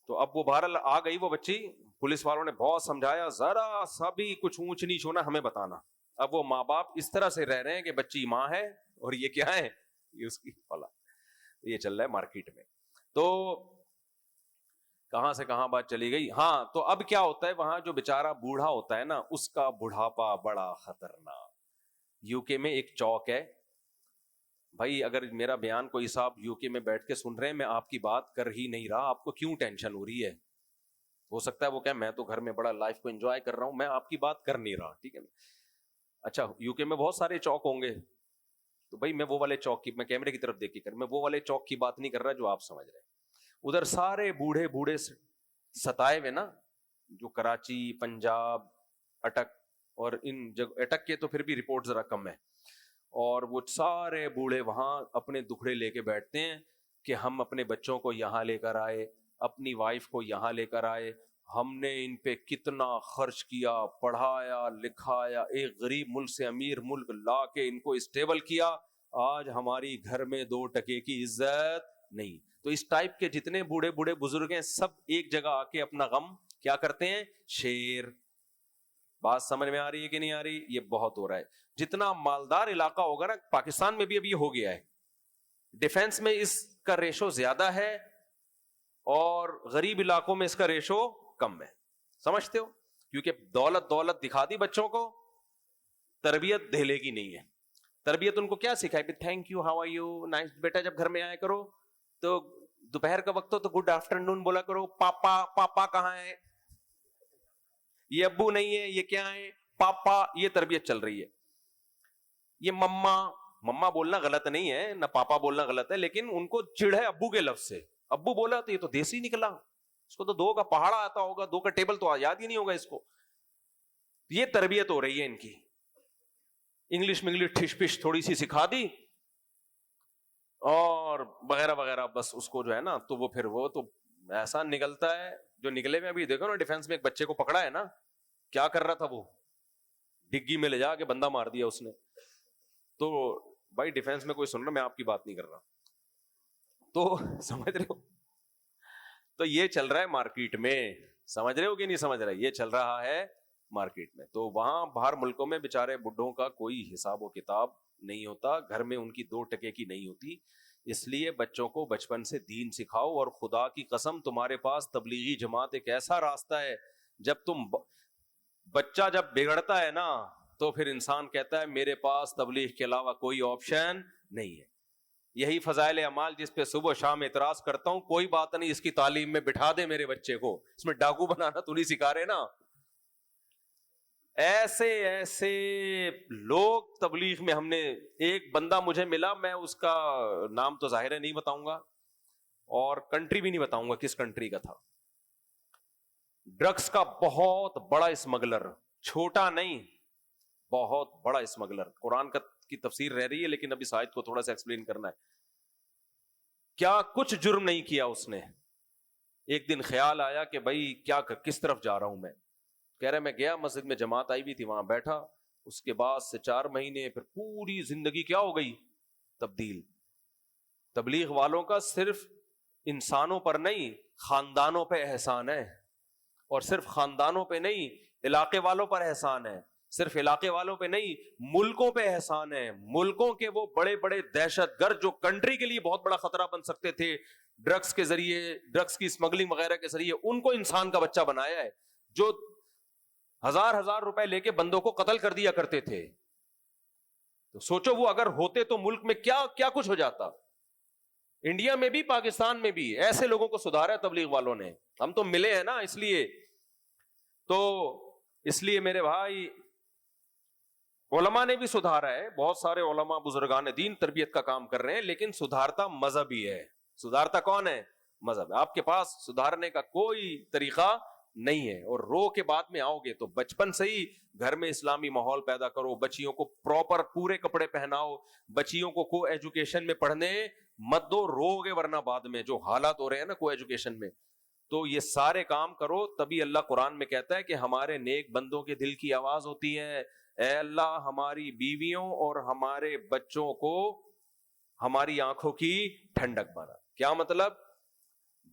اب وہ بہرحال آ گئی وہ بچی. پولیس والوں نے بہت سمجھایا، ذرا سا بھی کچھ اونچ نیچ ہونا ہمیں بتانا. اب وہ ماں باپ اس طرح سے رہ رہے ہیں کہ بچی ماں ہے اور یہ کیا ہے، یہ اس کی فلا. یہ چل رہا ہے مارکیٹ میں. تو کہاں سے کہاں بات چلی گئی. ہاں، تو اب کیا ہوتا ہے، وہاں جو بیچارہ بوڑھا ہوتا ہے نا، اس کا بڑھاپا بڑا خطرناک. یو کے میں ایک چوک ہے. بھائی اگر میرا بیان کوئی صاحب یو کے میں بیٹھ کے سن رہے ہیں، میں آپ کی بات کر ہی نہیں رہا، آپ کو کیوں ٹینشن ہو رہی ہے؟ ہو سکتا ہے وہ کہ میں تو گھر میں بڑا لائف کو انجوائے کر رہا ہوں، میں آپ کی بات کر نہیں رہا. ٹھیک ہے نا؟ اچھا، یو کے میں بہت سارے چوک ہوں گے، تو بھائی میں وہ والے چوک کی، میں کیمرے کی طرف دیکھ کے میں وہ والے چوک کی بات نہیں کر رہا جو آپ سمجھ رہے ہیں. ادھر سارے بوڑھے ستائے ہوئے نا، جو کراچی، پنجاب، اٹک، اور ان جگہ اٹک کے تو پھر بھی رپورٹ ذرا کم ہے، اور وہ سارے بوڑھے وہاں اپنے دکھڑے لے کے بیٹھتے ہیں کہ ہم اپنے بچوں کو یہاں لے کر آئے، اپنی وائف کو یہاں لے کر آئے، ہم نے ان پہ کتنا خرچ کیا، پڑھایا لکھایا، ایک غریب ملک سے امیر ملک لا کے ان کو اسٹیبل کیا، آج ہماری گھر میں 2 ٹکے کی عزت نہیں. تو اس ٹائپ کے جتنے بوڑھے بزرگ ہیں، سب ایک جگہ آ کے اپنا غم کیا کرتے ہیں؟ شیر. بات سمجھ میں آ رہی ہے کہ نہیں آ رہی؟ یہ بہت ہو رہا ہے. جتنا مالدار علاقہ ہوگا نا، پاکستان میں بھی ابھی ہو گیا ہے، ڈیفنس میں اس کا ریشو زیادہ ہے اور غریب علاقوں میں اس کا ریشو کم ہے. سمجھتے ہو؟ کیونکہ دولت دکھا دی بچوں کو، تربیت دہلے کی نہیں ہے. تربیت ان کو کیا سکھائے؟ Thank you, how are you, nice. بیٹا جب گھر میں آیا کرو تو دوپہر کا وقت ہو تو گڈ آفٹرنون بولا کرو. پاپا پاپا کہاں ہے, یہ ابو نہیں ہے, یہ کیا ہے پاپا. یہ تربیت چل رہی ہے. یہ مما مما بولنا غلط نہیں ہے, نہ پاپا بولنا غلط ہے, لیکن ان کو چڑ ہے ابو کے لفظ سے. ابو بولا تو یہ تو دیسی نکلا, اس کو تو 2 کا پہاڑا آتا ہوگا, 2 کا ٹیبل تو یاد ہی نہیں ہوگا اس کو. یہ تربیت ہو رہی ہے ان کی. انگلش میں انگلش ٹھش پش تھوڑی سی سکھا دی اور وغیرہ وغیرہ, بس اس کو جو ہے نا تو وہ پھر وہ تو ایسا نکلتا ہے جو نکلے میں. ابھی دیکھو نا ڈیفینس میں ایک بچے کو پکڑا ہے نا, کیا کر رہا تھا وہ, ڈگی میں لے جا کے بندہ مار دیا اس نے. تو بھائی ڈیفینس میں کوئی سن رہا, میں آپ کی بات نہیں کر رہا, تو سمجھ رہے ہو, تو یہ چل رہا ہے مارکیٹ میں. سمجھ رہے ہو کہ نہیں سمجھ رہے, یہ چل رہا ہے مارکیٹ میں. تو وہاں باہر ملکوں میں بےچارے بڈھوں کا کوئی حساب و کتاب نہیں ہوتا, گھر میں ان کی 2 ٹکے کی نہیں ہوتی. اس لیے بچوں کو بچپن سے دین سکھاؤ. اور خدا کی قسم تمہارے پاس تبلیغی جماعت ایک ایسا راستہ ہے, جب تم بچہ جب بگڑتا ہے نا تو پھر انسان کہتا ہے میرے پاس تبلیغ کے علاوہ کوئی آپشن نہیں ہے. یہی فضائل اعمال جس پہ صبح شام اعتراض کرتا ہوں, کوئی بات نہیں, اس کی تعلیم میں بٹھا دے میرے بچے کو, اس میں ڈاکو بنانا تو نہیں سکھا رہے نا. ایسے ایسے لوگ تبلیغ میں, ہم نے ایک بندہ مجھے ملا, میں اس کا نام تو ظاہر ہے نہیں بتاؤں گا اور کنٹری بھی نہیں بتاؤں گا کس کنٹری کا تھا. ڈرگس کا بہت بڑا اسمگلر, چھوٹا نہیں بہت بڑا اسمگلر. قرآن کی تفسیر رہ رہی ہے لیکن ابھی سائد کو تھوڑا سا ایکسپلین کرنا ہے. کیا کچھ جرم نہیں کیا اس نے. ایک دن خیال آیا کہ بھائی کیا کس طرف جا رہا ہوں میں. کہہ رہے میں گیا مسجد میں, جماعت آئی بھی تھی, وہاں بیٹھا. اس کے بعد سے 4 مہینے پھر پوری زندگی کیا ہو گئی, تبدیل. تبلیغ والوں کا صرف انسانوں پر نہیں خاندانوں پہ احسان ہے, اور صرف خاندانوں پہ نہیں علاقے والوں پر احسان ہے, صرف علاقے والوں پہ نہیں ملکوں پہ احسان ہے. ملکوں کے وہ بڑے بڑے دہشت گرد جو کنٹری کے لیے بہت بڑا خطرہ بن سکتے تھے ڈرگس کے ذریعے, ڈرگس کی اسمگلنگ وغیرہ کے ذریعے, ان کو انسان کا بچہ بنایا ہے جو 1000 روپے لے کے بندوں کو قتل کر دیا کرتے تھے. تو سوچو وہ اگر ہوتے تو ملک میں کیا کیا کچھ ہو جاتا. انڈیا میں بھی پاکستان میں بھی ایسے لوگوں کو سدھارا ہے تبلیغ والوں نے. ہم تو ملے ہیں نا, اس لیے میرے بھائی علماء نے بھی سدھارا ہے. بہت سارے علماء بزرگان دین تربیت کا کام کر رہے ہیں, لیکن سدھارتا مذہب ہی ہے. سدھارتا کون ہے؟ مذہب. آپ کے پاس سدھارنے کا کوئی طریقہ نہیں ہے. اور رو کے بعد میں آؤ گے تو بچپن سے ہی گھر میں اسلامی ماحول پیدا کرو, بچیوں کو پراپر پورے کپڑے پہناؤ, بچیوں کو ایجوکیشن میں پڑھنے مت دو, رو گے ورنہ بعد میں جو حالات ہو رہے ہیں نا ایجوکیشن میں. تو یہ سارے کام کرو, تبھی اللہ قرآن میں کہتا ہے کہ ہمارے نیک بندوں کے دل کی آواز ہوتی ہے, اے اللہ ہماری بیویوں اور ہمارے بچوں کو ہماری آنکھوں کی ٹھنڈک بنا. کیا مطلب؟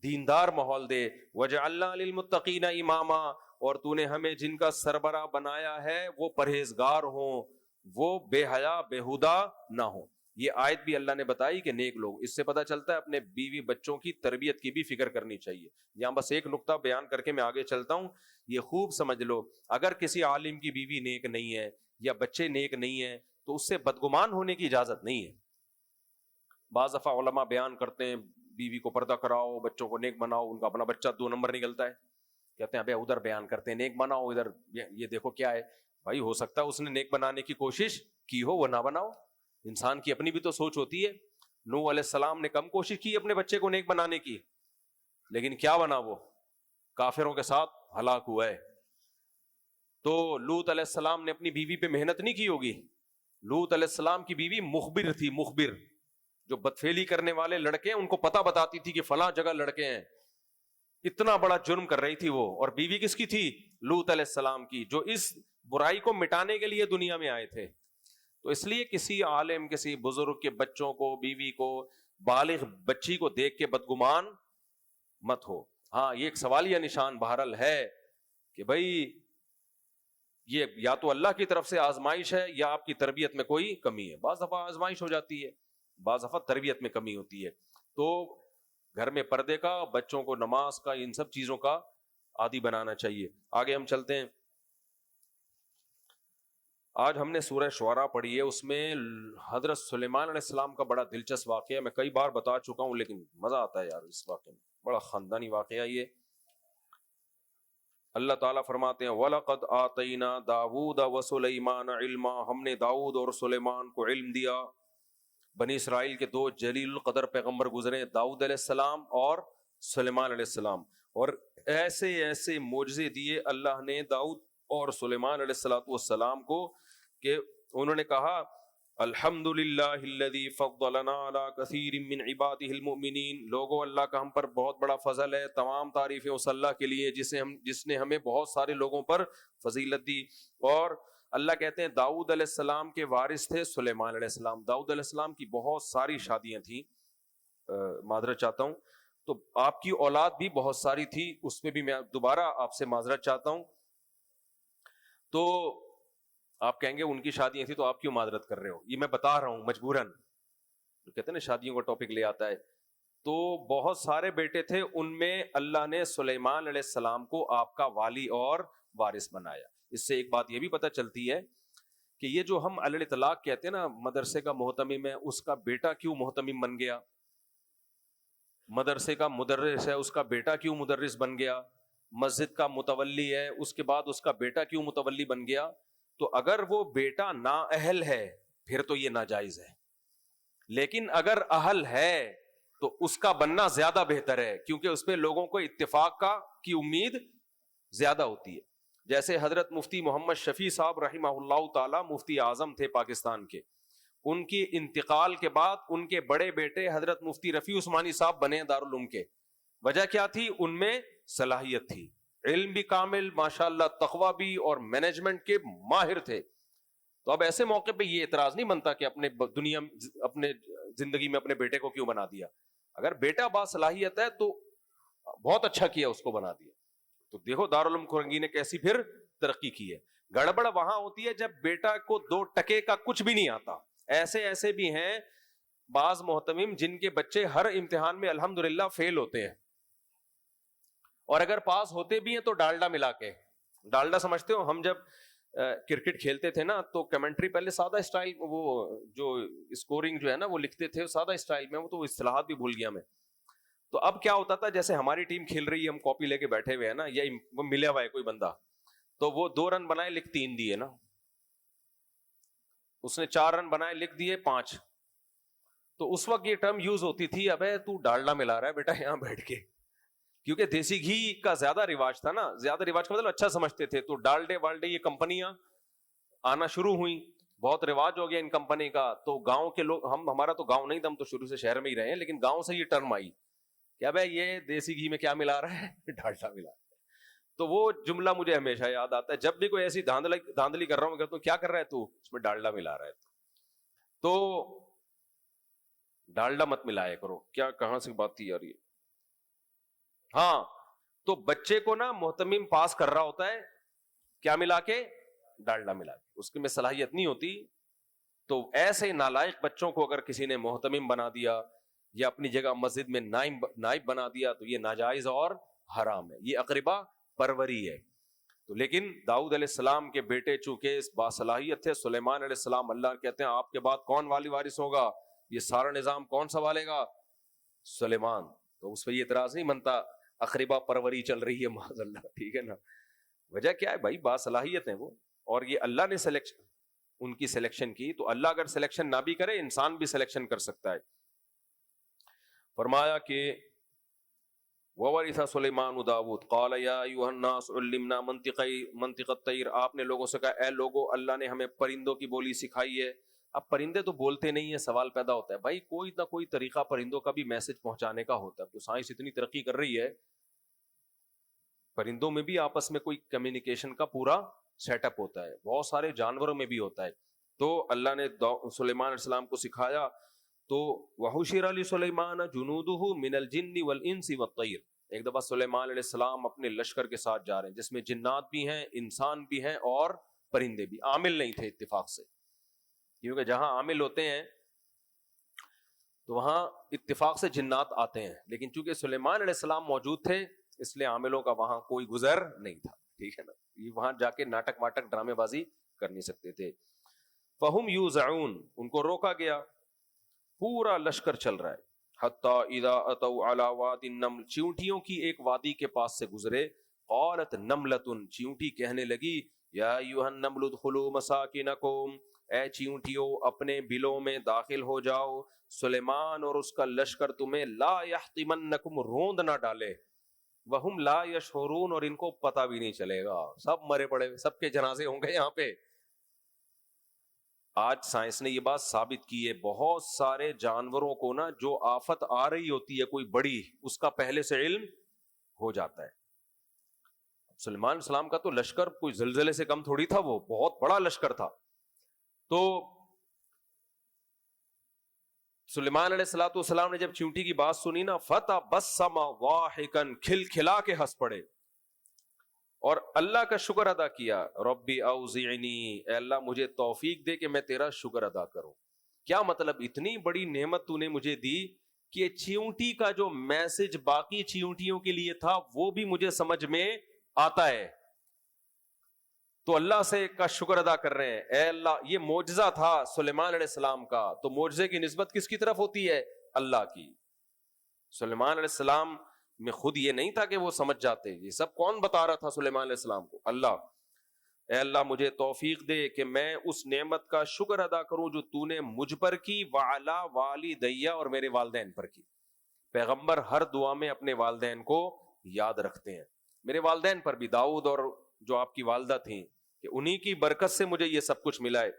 دیندار ماحول دے. وجعلنا للمتقین اماما, اور تو نے ہمیں جن کا سربراہ بنایا ہے وہ پرہیزگار ہوں, وہ بے حیا بےہودہ نہ ہوں. یہ آیت بھی اللہ نے بتائی کہ نیک لوگ. اس سے پتہ چلتا ہے اپنے بیوی بچوں کی تربیت کی بھی فکر کرنی چاہیے. یہاں بس ایک نقطہ بیان کر کے میں آگے چلتا ہوں, یہ خوب سمجھ لو. اگر کسی عالم کی بیوی نیک نہیں ہے یا بچے نیک نہیں ہیں تو اس سے بدگمان ہونے کی اجازت نہیں ہے. بعض دفعہ علماء بیان کرتے ہیں بیوی کو پردہ کراؤ, بچوں کو نیک بناؤ, ان کا اپنا بچہ 2 نمبر نکلتا ہے. کہتے ہیں ابے ادھر بیان کرتے ہیں نیک بناؤ, ادھر یہ دیکھو کیا ہے. بھائی ہو سکتا ہے اس نے نیک بنانے کی کوشش کی ہو, وہ نہ بناؤ. انسان کی اپنی بھی تو سوچ ہوتی ہے. نوح علیہ السلام نے کم کوشش کی اپنے بچے کو نیک بنانے کی, لیکن کیا بنا, وہ کافروں کے ساتھ ہلاک ہوا ہے. تو لوط علیہ السلام نے اپنی بیوی پہ محنت نہیں کی ہوگی. لوط علیہ السلام کی بیوی مخبر تھی, مخبر, جو بدفعلی کرنے والے لڑکے ہیں ان کو پتہ بتاتی تھی کہ فلاں جگہ لڑکے ہیں. اتنا بڑا جرم کر رہی تھی وہ. اور بیوی کس کی تھی؟ لوط علیہ السلام کی, جو اس برائی کو مٹانے کے لیے دنیا میں آئے تھے. تو اس لیے کسی عالم, کسی بزرگ کے بچوں کو, بیوی کو, بالغ بچی کو دیکھ کے بدگمان مت ہو. ہاں یہ ایک سوالیہ نشان بہرحال ہے کہ بھائی یہ یا تو اللہ کی طرف سے آزمائش ہے یا آپ کی تربیت میں کوئی کمی ہے. بعض دفعہ آزمائش ہو جاتی ہے, بعض دفعہ تربیت میں کمی ہوتی ہے. تو گھر میں پردے کا, بچوں کو نماز کا, ان سب چیزوں کا عادی بنانا چاہیے. آگے ہم چلتے ہیں. آج ہم نے سورہ شعراء پڑھی ہے، اس میں حضرت سلیمان علیہ السلام کا بڑا دلچسپ واقعہ، میں کئی بار بتا چکا ہوں لیکن مزہ آتا ہے یار اس واقعے میں، بڑا خاندانی واقعہ یہ۔ اللہ تعالیٰ فرماتے ہیں وَلَقَدْ آتَيْنَا دَاوُودَ وَسُلَيْمَانَ عِلْمًا، ہم نے داؤد اور سلیمان کو علم دیا۔ بنی اسرائیل کے دو جلیل القدر پیغمبر گزرے، داؤد علیہ السلام اور سلیمان علیہ السلام، اور ایسے ایسے معجزے دیے اللہ نے داؤد اور سلیمان علیہ السلام کو کہ انہوں نے کہا الحمد للہ الذی فضلنا علی کثیر من عباده المؤمنین، لوگوں اللہ کا ہم پر بہت بڑا فضل ہے، تمام تعریفیں اس اللہ کے لیے جس نے ہمیں بہت سارے لوگوں پر فضیلت دی۔ اور اللہ کہتے ہیں داؤد علیہ السلام کے وارث تھے سلیمان علیہ السلام، داؤد علیہ السلام کی بہت ساری شادیاں تھیں، معذرت چاہتا ہوں، تو آپ کی اولاد بھی بہت ساری تھی، اس میں بھی میں دوبارہ آپ سے معذرت چاہتا ہوں۔ تو آپ کہیں گے ان کی شادیاں تھی تو آپ کیوں معذرت کر رہے ہو، یہ میں بتا رہا ہوں مجبوراً، کہتے ہیں نا شادیوں کا ٹاپک لے آتا ہے، تو بہت سارے بیٹے تھے، ان میں اللہ نے سلیمان علیہ السلام کو آپ کا والی اور وارث بنایا۔ اس سے ایک بات یہ بھی پتہ چلتی ہے کہ یہ جو ہم علی الاطلاق کہتے ہیں نا مدرسے کا محتمم ہے، اس کا بیٹا کیوں محتمم بن گیا، مدرسے کا مدرس ہے اس کا بیٹا کیوں مدرس بن گیا، مسجد کا متولی ہے اس کے بعد اس کا بیٹا کیوں متولی بن گیا، تو اگر وہ بیٹا نااہل ہے پھر تو یہ ناجائز ہے، لیکن اگر اہل ہے تو اس کا بننا زیادہ بہتر ہے، کیونکہ اس پہ لوگوں کو اتفاق کی امید زیادہ ہوتی ہے۔ جیسے حضرت مفتی محمد شفیع صاحب رحمہ اللہ تعالی مفتی اعظم تھے پاکستان کے، ان کی انتقال کے بعد ان کے بڑے بیٹے حضرت مفتی رفیع عثمانی صاحب بنے دارالعلوم کے۔ وجہ کیا تھی؟ ان میں صلاحیت تھی، علم بھی کامل ماشاءاللہ، تقویٰ بھی، اور مینجمنٹ کے ماہر تھے۔ تو اب ایسے موقع پہ یہ اعتراض نہیں بنتا کہ اپنے زندگی میں اپنے بیٹے کو کیوں بنا دیا، اگر بیٹا باصلاحیت ہے تو بہت اچھا کیا اس کو بنا دیا۔ تو دیکھو دارالعلوم کورنگی نے کیسی پھر ترقی کی ہے۔ گڑبڑ وہاں ہوتی ہے جب بیٹا کو 2 ٹکے کا کچھ بھی نہیں آتا۔ ایسے بھی ہیں بعض محتمم جن کے بچے ہر امتحان میں الحمدللہ فیل ہوتے ہیں، اور اگر پاس ہوتے بھی ہیں تو ڈالڈا ملا کے۔ ڈالڈا سمجھتے ہو؟ ہم جب کرکٹ کھیلتے تھے نا تو کمنٹری پہلے سادہ اسٹائل، وہ جو اسکورنگ جو ہے نا وہ لکھتے تھے سادہ اسٹائل میں، وہ تو اصطلاحات بھی بھول گیا میں۔ تو اب کیا ہوتا تھا، جیسے ہماری ٹیم کھیل رہی ہے، ہم کاپی لے کے بیٹھے ہوئے ہیں نا، یا وہ ملیا ہوا ہے کوئی بندہ، تو وہ 2 رن بنائے لکھ 3 دیے نا، اس نے 4 رن بنائے لکھ دیے 5، تو اس وقت یہ ٹرم یوز ہوتی تھی ابے تو ڈالڈا ملا رہا ہے بیٹا یہاں بیٹھ کے، کیونکہ دیسی گھی کا زیادہ رواج تھا نا، زیادہ رواج کا مطلب اچھا سمجھتے تھے، تو ڈالڈے والڈے یہ کمپنیاں آنا شروع ہوئیں، بہت رواج ہو گیا ان کمپنی کا۔ تو گاؤں کے لوگ، ہمارا تو گاؤں نہیں تھا، ہم تو شروع سے شہر میں ہی رہے ہیں، لیکن گاؤں سے یہ ٹرم آئی کہ بھائی یہ دیسی گھی میں کیا ملا رہا ہے، ڈالڈا ملا رہا ہے۔ تو وہ جملہ مجھے ہمیشہ یاد آتا ہے، جب بھی کوئی ایسی دھاندلی کر رہا ہوں، کہتا ہوں کیا کر رہا ہے تو، اس میں ڈالڈا ملا رہا ہے، تو ڈالڈا مت ملایا کرو۔ کیا کہاں سے بات تھی یار یہ؟ ہاں، تو بچے کو نا محتمم پاس کر رہا ہوتا ہے کیا ملا کے؟ ڈالڈا ملا کے، اس کے میں صلاحیت نہیں ہوتی۔ تو ایسے نالائق بچوں کو اگر کسی نے محتمم بنا دیا یا اپنی جگہ مسجد میں نائب بنا دیا تو یہ ناجائز اور حرام ہے، یہ اقربا پروری ہے۔ تو لیکن داؤد علیہ السلام کے بیٹے چونکہ باصلاحیت تھے، سلیمان علیہ السلام، اللہ کہتے ہیں آپ کے بعد کون والی وارث ہوگا، یہ سارا نظام کون سنبھالے گا؟ سلیمان۔ تو اس پہ یہ اعتراض نہیں بنتا اقربا پروری چل رہی ہے معاذ اللہ، ٹھیک ہے نا۔ وجہ کیا ہے بھائی؟ باصلاحیت ہیں وہ، اور یہ اللہ نے ان کی سلیکشن کی، تو اللہ اگر سلیکشن نہ بھی کرے انسان بھی سلیکشن کر سکتا ہے۔ فرمایا کہ وَوَرِثَ سُلَيْمَانُ دَاوُودَ قَالَ يَا أَيُّهَا النَّاسُ عُلِّمْنَا مَنطِقَ الطَّيْرِ، آپ نے لوگوں سے کہا اے لوگو اللہ نے ہمیں پرندوں کی بولی سکھائی ہے۔ اب پرندے تو بولتے نہیں ہیں، سوال پیدا ہوتا ہے بھائی کوئی نہ کوئی طریقہ پرندوں کا بھی میسج پہنچانے کا ہوتا ہے، تو سائنس اتنی ترقی کر رہی ہے، پرندوں میں بھی آپس میں کوئی کمیونیکیشن کا پورا سیٹ اپ ہوتا ہے، بہت سارے جانوروں میں بھی ہوتا ہے۔ تو اللہ نے سلیمان علیہ السلام کو سکھایا، تو وَحُشِرَ لِسُلَيْمَانَ جُنُودُهُ مِنَ الْجِنِّ وَالْإِنسِ وَالطَّيْرِ، ایک دفعہ سلیمان علیہ السلام اپنے لشکر کے ساتھ جا رہے ہیں جس میں جنات بھی ہیں، انسان بھی ہیں، اور پرندے بھی۔ عامل نہیں تھے اتفاق سے، کیونکہ جہاں عامل ہوتے ہیں تو وہاں اتفاق سے جنات آتے ہیں، لیکن چونکہ سلیمان علیہ السلام موجود تھے اس لیے عاملوں کا وہاں کوئی گزر نہیں تھا، ٹھیک ہے نا۔ یہ وہاں جا کے ناٹک واٹک ڈرامے بازی کر نہیں سکتے تھے. فہم یوزعون، ان کو روکا گیا. پورا لشکر چل رہا ہے. حتی اذا اتوا علی وادی النمل، چیونٹیوں کی ایک وادی کے پاس سے گزرے. قالت نملۃ، چیونٹی کہنے لگی یا ایھا النمل ادخلوا مساکنکم، اے چیونٹیوں اپنے بلوں میں داخل ہو جاؤ. سلیمان اور اس کا لشکر تمہیں لا یحطمنکم، روند نہ ڈالے. وہم لا یشعرون، اور ان کو پتہ بھی نہیں چلے گا. سب مرے پڑے، سب کے جنازے ہوں گے یہاں پہ. آج سائنس نے یہ بات ثابت کی ہے، بہت سارے جانوروں کو نا جو آفت آ رہی ہوتی ہے کوئی بڑی، اس کا پہلے سے علم ہو جاتا ہے. سلیمان علیہ السلام کا تو لشکر کوئی زلزلے سے کم تھوڑی تھا، وہ بہت بڑا لشکر تھا. تو سلیمان علیہ السلام نے جب چیونٹی کی بات سنی نا، فتبسم ضاحکا، کھل کھلا کے ہنس پڑے اور اللہ کا شکر ادا کیا. ربی اوزعنی، اے اللہ مجھے توفیق دے کہ میں تیرا شکر ادا کروں. کیا مطلب؟ اتنی بڑی نعمت تو نے مجھے دی کہ چیونٹی کا جو میسج باقی چیونٹیوں کے لیے تھا وہ بھی مجھے سمجھ میں آتا ہے. تو اللہ سے کا شکر ادا کر رہے ہیں. اے اللہ، یہ معجزہ تھا سلیمان علیہ السلام کا، تو معجزے کی نسبت کس کی طرف ہوتی ہے؟ اللہ کی. سلیمان علیہ السلام میں خود یہ نہیں تھا کہ وہ سمجھ جاتے، یہ سب کون بتا رہا تھا سلیمان علیہ السلام کو؟ اللہ. اے اللہ مجھے توفیق دے کہ میں اس نعمت کا شکر ادا کروں جو تو نے مجھ پر کی، وعلی والدیہ، اور میرے والدین پر کی. پیغمبر ہر دعا میں اپنے والدین کو یاد رکھتے ہیں. میرے والدین پر بھی، داؤد اور جو آپ کی والدہ تھیں، کہ انہی کی برکت سے مجھے یہ سب کچھ ملا ہے.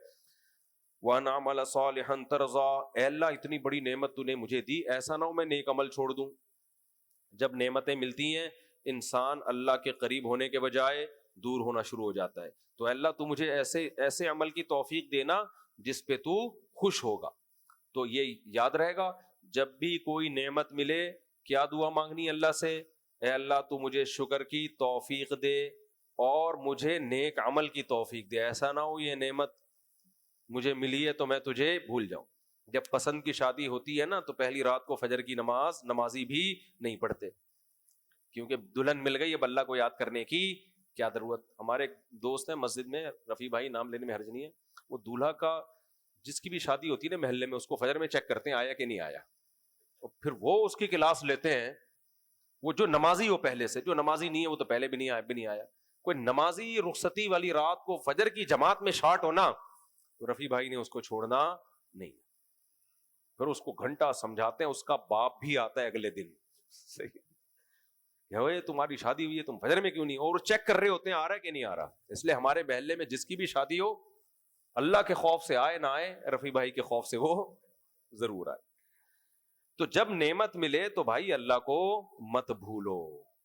وَأَنْ أَعْمَلَ صَالِحًا تَرْضَىٰ، اے اللہ اتنی بڑی نعمت تو نے مجھے دی، ایسا نہ ہو میں نیک عمل چھوڑ دوں. جب نعمتیں ملتی ہیں انسان اللہ کے قریب ہونے کے بجائے دور ہونا شروع ہو جاتا ہے. تو اے اللہ تو مجھے ایسے عمل کی توفیق دینا جس پہ تو خوش ہوگا. تو یہ یاد رہے گا، جب بھی کوئی نعمت ملے کیا دعا مانگنی اللہ سے؟ اے اللہ تو مجھے شکر کی توفیق دے اور مجھے نیک عمل کی توفیق دے. ایسا نہ ہو یہ نعمت مجھے ملی ہے تو میں تجھے بھول جاؤں. جب پسند کی شادی ہوتی ہے نا تو پہلی رات کو فجر کی نمازی بھی نہیں پڑھتے، کیونکہ دلہن مل گئی، اب اللہ کو یاد کرنے کی کیا ضرورت. ہمارے دوست ہیں مسجد میں، رفیع بھائی، نام لینے میں حرج نہیں ہے، وہ دولہا کا جس کی بھی شادی ہوتی ہے نا محلے میں، اس کو فجر میں چیک کرتے ہیں آیا کہ نہیں آیا، اور پھر وہ اس کی کلاس لیتے ہیں. وہ جو نمازی ہو پہلے سے، جو نمازی نہیں ہے وہ تو پہلے بھی نہیں آیا. کوئی نمازی رخصتی والی رات کو فجر کی جماعت میں شارٹ ہونا، تو رفیع بھائی نے اس کو چھوڑنا نہیں. پھر اس کو گھنٹہ سمجھاتے ہیں، اس کا باپ بھی آتا ہے اگلے دن، صحیح تمہاری شادی ہوئی ہے تم فجر میں کیوں نہیں، اور چیک کر رہے ہوتے ہیں آ رہا ہے کہ نہیں آ رہا. اس لیے ہمارے محلے میں جس کی بھی شادی ہو، اللہ کے خوف سے آئے نہ آئے، رفیع بھائی کے خوف سے وہ ضرور آئے. تو جب نعمت ملے تو بھائی اللہ کو مت بھولو،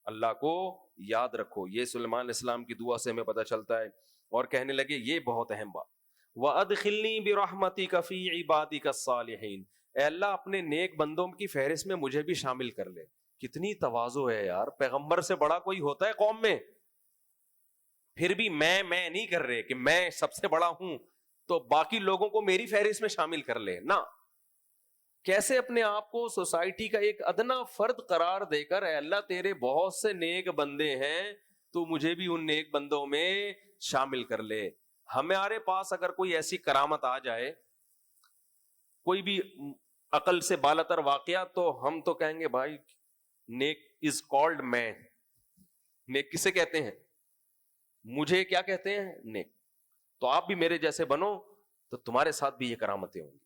اللہ کو یاد رکھو. یہ سلیمان علیہ السلام کی دعا سے ہمیں پتہ چلتا ہے. اور کہنے لگے یہ بہت اہم بات، وَأَدْخِلْنِي بِرَحْمَتِكَ فِي عِبَادِكَ الصَّالِحِينَ، اے اللہ اپنے نیک بندوں کی فہرست میں مجھے بھی شامل کر لے. کتنی تواضع ہے یار، پیغمبر سے بڑا کوئی ہوتا ہے قوم میں؟ پھر بھی میں نہیں کر رہے کہ میں سب سے بڑا ہوں تو باقی لوگوں کو میری فہرست میں شامل کر لے نا. کیسے اپنے آپ کو سوسائٹی کا ایک ادنا فرد قرار دے کر، اے اللہ تیرے بہت سے نیک بندے ہیں تو مجھے بھی ان نیک بندوں میں شامل کر لے. ہمارے پاس اگر کوئی ایسی کرامت آ جائے، کوئی بھی عقل سے بالاتر واقعہ، تو ہم تو کہیں گے بھائی نیک از کالڈ مین. نیک کسے کہتے ہیں؟ مجھے کیا کہتے ہیں؟ نیک. تو آپ بھی میرے جیسے بنو تو تمہارے ساتھ بھی یہ کرامتیں ہوں گی.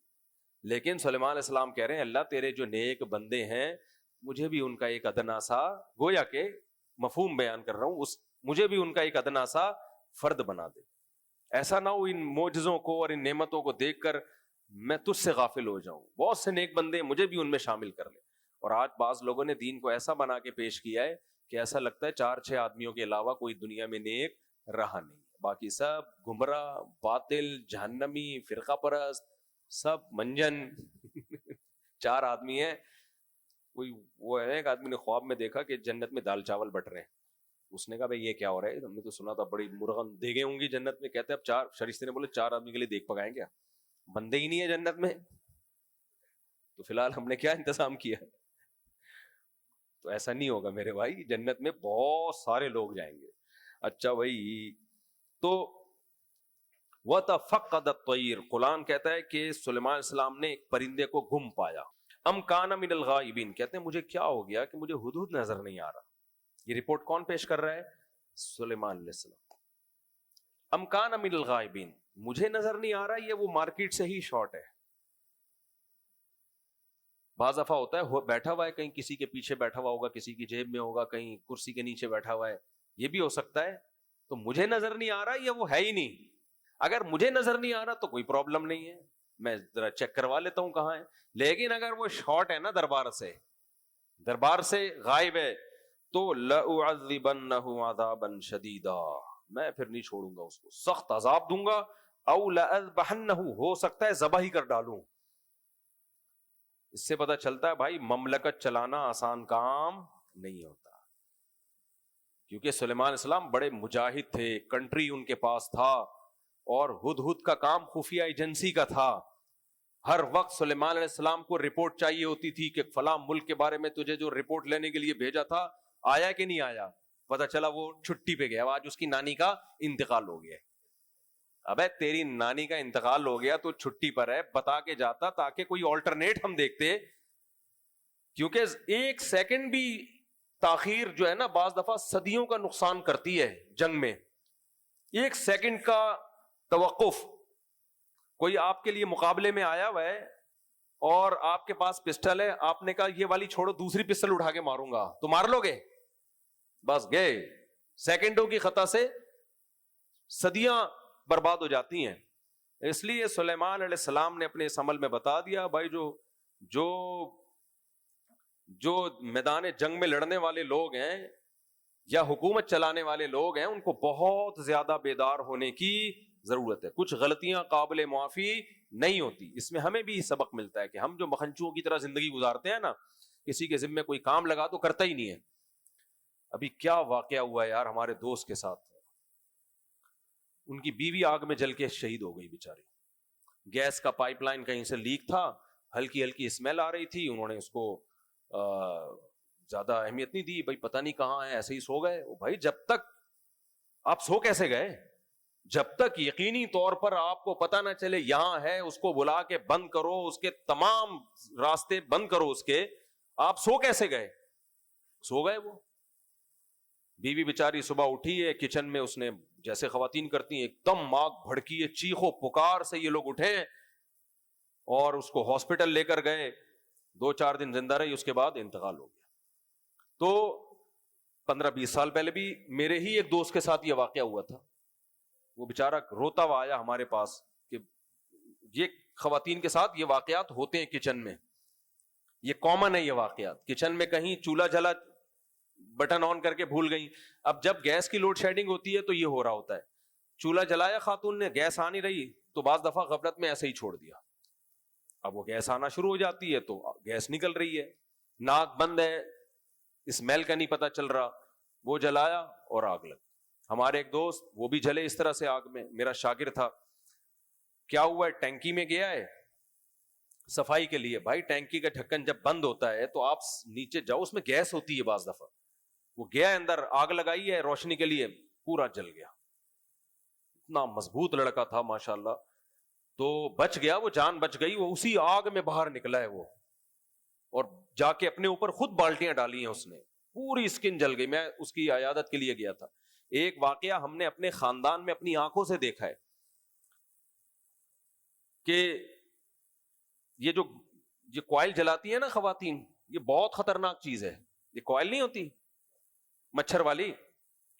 لیکن سلیمان علیہ السلام کہہ رہے ہیں اللہ تیرے جو نیک بندے ہیں مجھے بھی ان کا ایک ادنا سا، گویا کہ مفہوم بیان کر رہا ہوں، مجھے بھی ان کا ایک ادنا سا فرد بنا دے. ایسا نہ ہو ان معجزوں کو اور ان نعمتوں کو دیکھ کر میں تجھ سے غافل ہو جاؤں. بہت سے نیک بندے مجھے بھی ان میں شامل کر لے. اور آج بعض لوگوں نے دین کو ایسا بنا کے پیش کیا ہے کہ ایسا لگتا ہے 4-6 آدمیوں کے علاوہ کوئی دنیا میں نیک رہا نہیں، باقی سب گمراہ، باطل، جہنمی، فرقہ پرست، سب منجن. 4 آدمی ہیں. کوئی وہ ہے، ایک آدمی نے خواب میں دیکھا کہ جنت میں دال چاول بٹ رہے ہیں. اس نے کہا بھائی یہ کیا ہو رہا ہے؟ ہم نے تو سنا تھا بڑی مرغن دیگیں ہوں گی جنت میں. کہتے اب 4 فرشتے نے بولے 4 آدمی کے لیے دیکھ پکائیں کیا؟ بندے ہی نہیں ہے جنت میں، تو فی الحال ہم نے کیا انتظام کیا؟ تو ایسا نہیں ہوگا میرے بھائی، جنت میں بہت سارے لوگ جائیں گے. اچھا بھائی، تو وَتَفَقَّدَ الطَّيْرُ، قرآن کہتا ہے کہ سلیمان علیہ السلام نے ایک پرندے کو گم پایا. ام کان من الغائبین، کہتے ہیں مجھے کیا ہو گیا کہ مجھے ہدہد نظر نہیں آ رہا. یہ رپورٹ کون پیش کر رہا ہے؟ سلیمان علیہ السلام. ام کان من الغائبین، مجھے نظر نہیں آ رہا، یہ وہ مارکیٹ سے ہی شارٹ ہے. بعض دفعہ ہوتا ہے بیٹھا ہوا ہے کہیں، کسی کے پیچھے بیٹھا ہوا ہوگا، کسی کی جیب میں ہوگا، کہیں کرسی کے نیچے بیٹھا ہوا ہے، یہ بھی ہو سکتا ہے. تو مجھے نظر نہیں آ رہا یا وہ ہے ہی نہیں. اگر مجھے نظر نہیں آ رہا تو کوئی پرابلم نہیں ہے، میں ذرا چیک کروا لیتا ہوں کہاں ہے. لیکن اگر وہ شارٹ ہے نا دربار سے غائب ہے، تو لَأُعَذِّبَنَّهُ عَذَابًا شَدِيدًا، میں پھر نہیں چھوڑوں گا اس کو، سخت عذاب دوں گا. او لَأَذْبَحَنَّهُ، ہو سکتا ہے ذبح ہی کر ڈالوں. اس سے پتہ چلتا ہے بھائی مملکت چلانا آسان کام نہیں ہوتا، کیونکہ سلیمان علیہ السلام بڑے مجاہد تھے، کنٹری ان کے پاس تھا، اور ہدہد کا کام خفیہ ایجنسی کا تھا. ہر وقت سلیمان علیہ السلام کو رپورٹ چاہیے ہوتی تھی کہ فلاں ملک کے بارے میں تجھے جو رپورٹ لینے کے لیے بھیجا تھا آیا کہ نہیں آیا. پتہ چلا وہ چھٹی پہ گیا، آج اس کی نانی کا انتقال ہو گیا. ابے تیری نانی کا انتقال ہو گیا تو چھٹی پر ہے، بتا کے جاتا تاکہ کوئی آلٹرنیٹ ہم دیکھتے. کیونکہ ایک سیکنڈ بھی تاخیر جو ہے نا بعض دفعہ صدیوں کا نقصان کرتی ہے. جنگ میں ایک سیکنڈ کا توقف، کوئی آپ کے لیے مقابلے میں آیا ہوا ہے اور آپ کے پاس پسٹل ہے، آپ نے کہا یہ والی چھوڑو، دوسری پسٹل اٹھا کے ماروں گا، تو مار لو گے؟ بس گئے. سیکنڈوں کی خطا سے صدیاں برباد ہو جاتی ہیں. اس لیے سلیمان علیہ السلام نے اپنے اس عمل میں بتا دیا بھائی جو میدان جنگ میں لڑنے والے لوگ ہیں یا حکومت چلانے والے لوگ ہیں، ان کو بہت زیادہ بیدار ہونے کی ضرورت ہے. کچھ غلطیاں قابل معافی نہیں ہوتی. اس میں ہمیں بھی سبق ملتا ہے کہ ہم جو مکھنچوؤں کی طرح زندگی گزارتے ہیں نا، کسی کے ذمے کوئی کام لگا تو کرتا ہی نہیں ہے. ابھی کیا واقعہ ہوا ہے یار ہمارے دوست کے ساتھ، ان کی بیوی آگ میں جل کے شہید ہو گئی بیچاری. گیس کا پائپ لائن کہیں سے لیک تھا، ہلکی ہلکی اسمیل آ رہی تھی، انہوں نے اس کو زیادہ اہمیت نہیں دی، بھائی پتہ نہیں کہاں ہے، ایسے ہی سو گئے. بھائی جب تک آپ سو کیسے گئے؟ جب تک یقینی طور پر آپ کو پتہ نہ چلے یہاں ہے، اس کو بلا کے بند کرو، اس کے تمام راستے بند کرو اس کے، آپ سو کیسے گئے؟ سو گئے. وہ بیوی بیچاری صبح اٹھی ہے، کچن میں اس نے جیسے خواتین کرتی ہیں ایک دم آگ بھڑکی ہے، چیخو پکار سے یہ لوگ اٹھے اور اس کو ہاسپٹل لے کر گئے. 2-4 دن زندہ رہی، اس کے بعد انتقال ہو گیا. تو 15-20 سال پہلے بھی میرے ہی ایک دوست کے ساتھ یہ واقعہ ہوا تھا. وہ بیچارہ روتا ہوا آیا ہمارے پاس کہ یہ خواتین کے ساتھ یہ واقعات ہوتے ہیں کچن میں، یہ کامن ہے. یہ واقعات کچن میں کہیں چولہا جلا، بٹن آن کر کے بھول گئی. اب جب گیس کی لوڈ شیڈنگ ہوتی ہے تو یہ ہو رہا ہوتا ہے. چولہا جلایا خاتون نے، گیس آ نہیں رہی تو بعض دفعہ غفلت میں ایسے ہی چھوڑ دیا. اب وہ گیس آنا شروع ہو جاتی ہے تو گیس نکل رہی ہے، ناک بند ہے، اسمیل کا نہیں پتا چل رہا. وہ جلایا اور آگ لگ. ہمارے ایک دوست وہ بھی جلے اس طرح سے آگ میں، میرا شاگرد تھا. کیا ہوا ہے، ٹینکی میں گیا ہے صفائی کے لیے. بھائی ٹینکی کا ڈھکن جب بند ہوتا ہے تو آپ نیچے جاؤ، اس میں گیس ہوتی ہے بعض دفعہ. وہ گیا اندر، آگ لگائی ہے روشنی کے لیے، پورا جل گیا. اتنا مضبوط لڑکا تھا ماشاءاللہ، تو بچ گیا، وہ جان بچ گئی. وہ اسی آگ میں باہر نکلا ہے وہ، اور جا کے اپنے اوپر خود بالٹیاں ڈالی ہیں اس نے، پوری اسکن جل گئی. میں اس کی عیادت کے لیے گیا تھا. ایک واقعہ ہم نے اپنے خاندان میں اپنی آنکھوں سے دیکھا ہے کہ یہ کوائل جلاتی ہے نا خواتین، یہ بہت خطرناک چیز ہے. یہ کوائل نہیں ہوتی مچھر والی،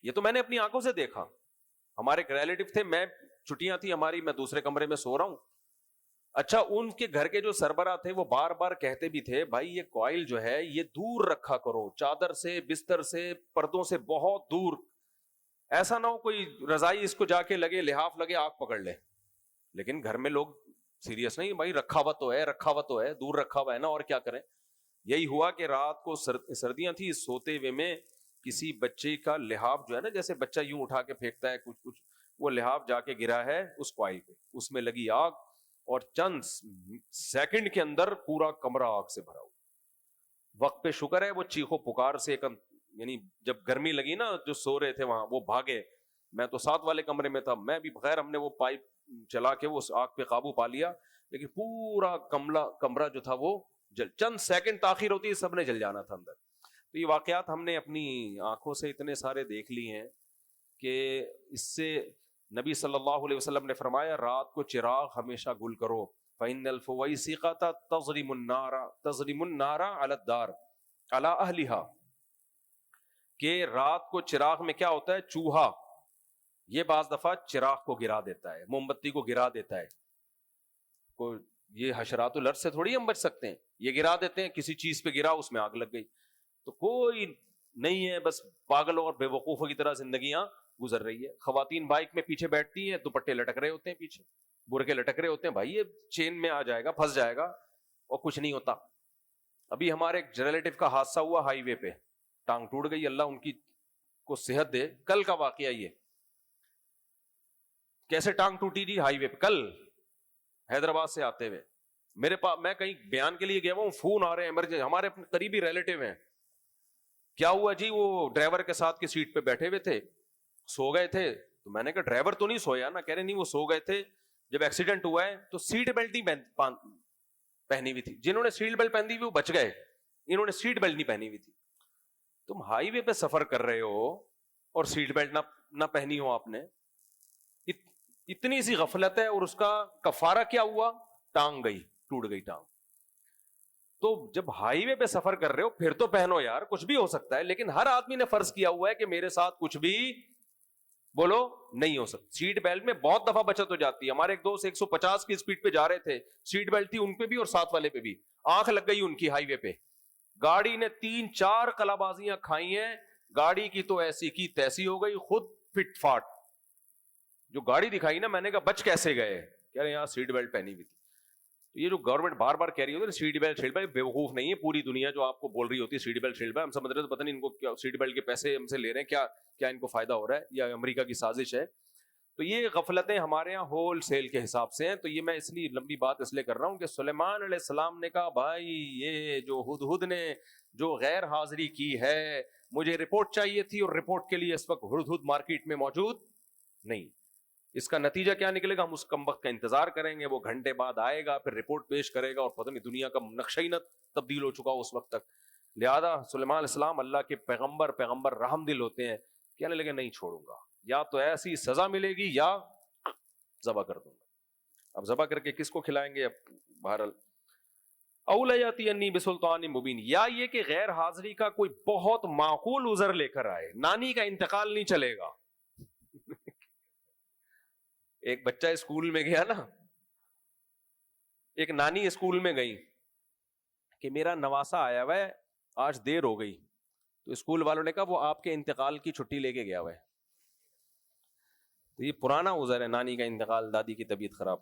یہ تو میں نے اپنی آنکھوں سے دیکھا. ہمارے ایک ریلیٹو تھے، میں چھٹیاں تھی ہماری، میں دوسرے کمرے میں سو رہا ہوں. اچھا ان کے گھر کے جو سربراہ تھے وہ بار بار کہتے بھی تھے بھائی یہ کوائل جو ہے یہ دور رکھا کرو، چادر سے، بستر سے، پردوں سے بہت دور، ایسا نہ ہو کوئی رضائی اس کو جا کے لگے، لحاف لگے، آگ پکڑ لے. لیکن گھر میں لوگ سیریس نہیں، بھائی رکھا ہوا تو ہے، دور رکھا ہوا ہے نا، اور کیا کریں. یہی ہوا کہ رات کو سردیاں تھی، سوتے ہوئے میں کسی بچے کا لحاف جو ہے نا، جیسے بچہ یوں اٹھا کے پھینکتا ہے کچھ، وہ لحاف جا کے گرا ہے اس کوائل پہ، اس میں لگی آگ، اور چند سیکنڈ کے اندر پورا کمرہ آگ سے بھرا ہوا. وقت پہ شکر ہے وہ چیخو پکار سے، یعنی جب گرمی لگی نا جو سو رہے تھے وہاں وہ بھاگے. میں تو 7 والے کمرے میں تھا، میں بھی بغیر، ہم نے وہ پائپ چلا کے وہ اس آگ پہ قابو پا لیا، لیکن پورا کمرہ جو تھا وہ چند سیکنڈ تاخیر ہوتی ہے سب نے جل جانا تھا اندر. تو یہ واقعات ہم نے اپنی آنکھوں سے اتنے سارے دیکھ لی ہیں کہ اس سے نبی صلی اللہ علیہ وسلم نے فرمایا رات کو چراغ ہمیشہ گل کرو، فَإِنَّ الْفُوَيْسِقَةَ تَضْرِمُ النَّارَ عَلَى الدَّارِ عَلَى أَهْلِهَا، کہ رات کو چراغ میں کیا ہوتا ہے، چوہا یہ بعض دفعہ چراغ کو گرا دیتا ہے، موم بتی کو گرا دیتا ہے. کوئی یہ حشرات الارض سے تھوڑی ہم بچ سکتے ہیں، یہ گرا دیتے ہیں، کسی چیز پہ گرا اس میں آگ لگ گئی. تو کوئی نہیں ہے، بس پاگلوں اور بے وقوفوں کی طرح زندگیاں گزر رہی ہے. خواتین بائک میں پیچھے بیٹھتی ہیں، دوپٹے لٹک رہے ہوتے ہیں، پیچھے برقعے لٹک رہے ہوتے ہیں، بھائی یہ چین میں آ جائے گا، پھنس جائے گا، اور کچھ نہیں ہوتا. ابھی ہمارے ایک ریلیٹو کا حادثہ ہوا ہائی وے پہ، ٹانگ ٹوٹ گئی، اللہ ان کی کو صحت دے. کل کا واقعہ یہ، کیسے ٹانگ ٹوٹی جی، ہائی وے پہ کل حیدرآباد سے آتے ہوئے. میرے پاس میں کہیں بیان کے لیے گیا ہوں، فون آ رہے ہیں ایمرجنسی، ہمارے اپنے قریبی ریلیٹو ہیں. کیا ہوا جی، وہ ڈرائیور کے ساتھ کی سیٹ پہ بیٹھے ہوئے تھے، سو گئے تھے. تو میں نے کہا ڈرائیور تو نہیں سویا نا؟ کہہ رہے نہیں وہ سو گئے تھے. جب ایکسیڈنٹ ہوا ہے تو سیٹ بیلٹ نہیں پہنی ہوئی تھی، جنہوں نے سیٹ بیلٹ پہنی ہوئی وہ بچ گئے، انہوں نے سیٹ بیلٹ نہیں پہنی ہوئی تھی. تم ہائی وے پہ سفر کر رہے ہو اور سیٹ بیلٹ نہ پہنی ہو آپ نے، اتنی سی غفلت ہے. اور اس کا کفارہ کیا ہوا؟ ٹانگ گئی، ٹوٹ گئی ٹانگ. تو جب ہائی وے پہ سفر کر رہے ہو پھر تو پہنو یار، کچھ بھی ہو سکتا ہے. لیکن ہر آدمی نے فرض کیا ہوا ہے کہ میرے ساتھ کچھ بھی بولو نہیں ہو سکتا. سیٹ بیلٹ میں بہت دفعہ بچت ہو جاتی ہے. ہمارے ایک دوست 150 کی اسپیڈ پہ جا رہے تھے، سیٹ بیلٹ تھی ان پہ بھی اور ساتھ والے پہ بھی، آنکھ لگ گئی ان کی ہائی وے پہ. گاڑی نے 3-4 کلابازیاں کھائی ہیں، گاڑی کی تو ایسی کی تیسی ہو گئی، خود فٹ فاٹ. جو گاڑی دکھائی نا، میں نے کہا بچ کیسے گئے؟ کہہ رہے یہاں سیٹ بیلٹ پہنی ہوئی تھی. تو یہ جو گورنمنٹ بار بار کہہ رہی ہوتی ہے سیٹ بیلٹ، بے وقوف نہیں ہے پوری دنیا جو آپ کو بول رہی ہوتی ہے سیٹ بیلٹ. ہم سمجھ رہے تو پتہ نہیں ان کو کیا سیٹ بیلٹ کے پیسے ہم سے لے رہے ہیں، کیا ان کو فائدہ ہو رہا ہے، یا امریکہ کی سازش ہے. تو یہ غفلتیں ہمارے یہاں ہول سیل کے حساب سے ہیں. تو یہ میں اس لیے لمبی بات اس لیے کر رہا ہوں کہ سلیمان علیہ السلام نے کہا بھائی یہ جو ہدہد نے جو غیر حاضری کی ہے، مجھے رپورٹ چاہیے تھی، اور رپورٹ کے لیے اس وقت ہدہد مارکیٹ میں موجود نہیں. اس کا نتیجہ کیا نکلے گا؟ ہم اس کم وقت کا انتظار کریں گے، وہ گھنٹے بعد آئے گا، پھر رپورٹ پیش کرے گا، اور پتہ نہیں دنیا کا نقشہ ہی نہ تبدیل ہو چکا اس وقت تک. لہذا سلیمان علیہ السلام اللہ کے پیغمبر رحم دل ہوتے ہیں، کہنے لگے نہیں چھوڑوں گا، یا تو ایسی سزا ملے گی یا ذبح کر دوں گا. اب ذبح کر کے کس کو کھلائیں گے؟ اب بہرحال اولا یاتی انی بسلطان مبین، یا یہ کہ غیر حاضری کا کوئی بہت معقول عذر لے کر آئے. نانی کا انتقال نہیں چلے گا. ایک بچہ اسکول میں گیا نا، ایک نانی اسکول میں گئی کہ میرا نواسا آیا ہوا ہے، آج دیر ہو گئی. تو اسکول والوں نے کہا وہ آپ کے انتقال کی چھٹی لے کے گیا ہوا ہے. تو یہ پرانا عذر ہے، نانی کا انتقال، دادی کی طبیعت خراب.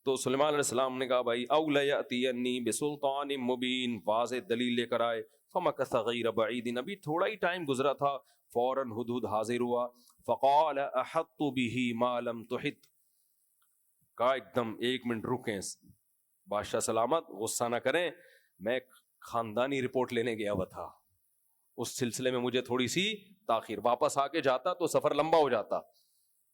تو سلیمان علیہ السلام نے کہا بھائی اولا یأتینی بسلطان مبین، واضح دلیل لے کر آئے. فمکث غیر بعید، ابھی تھوڑا ہی ٹائم گزرا تھا، فوراً ہدہد حاضر ہوا. فقال احط به ما لم تحط، کہا ایک دم 1 منٹ رکیں بادشاہ سلامت، غصہ نہ کریں، میں خاندانی رپورٹ لینے گیا ہوا تھا، اس سلسلے میں مجھے تھوڑی سی تاخیر، واپس آ کے جاتا تو سفر لمبا ہو جاتا.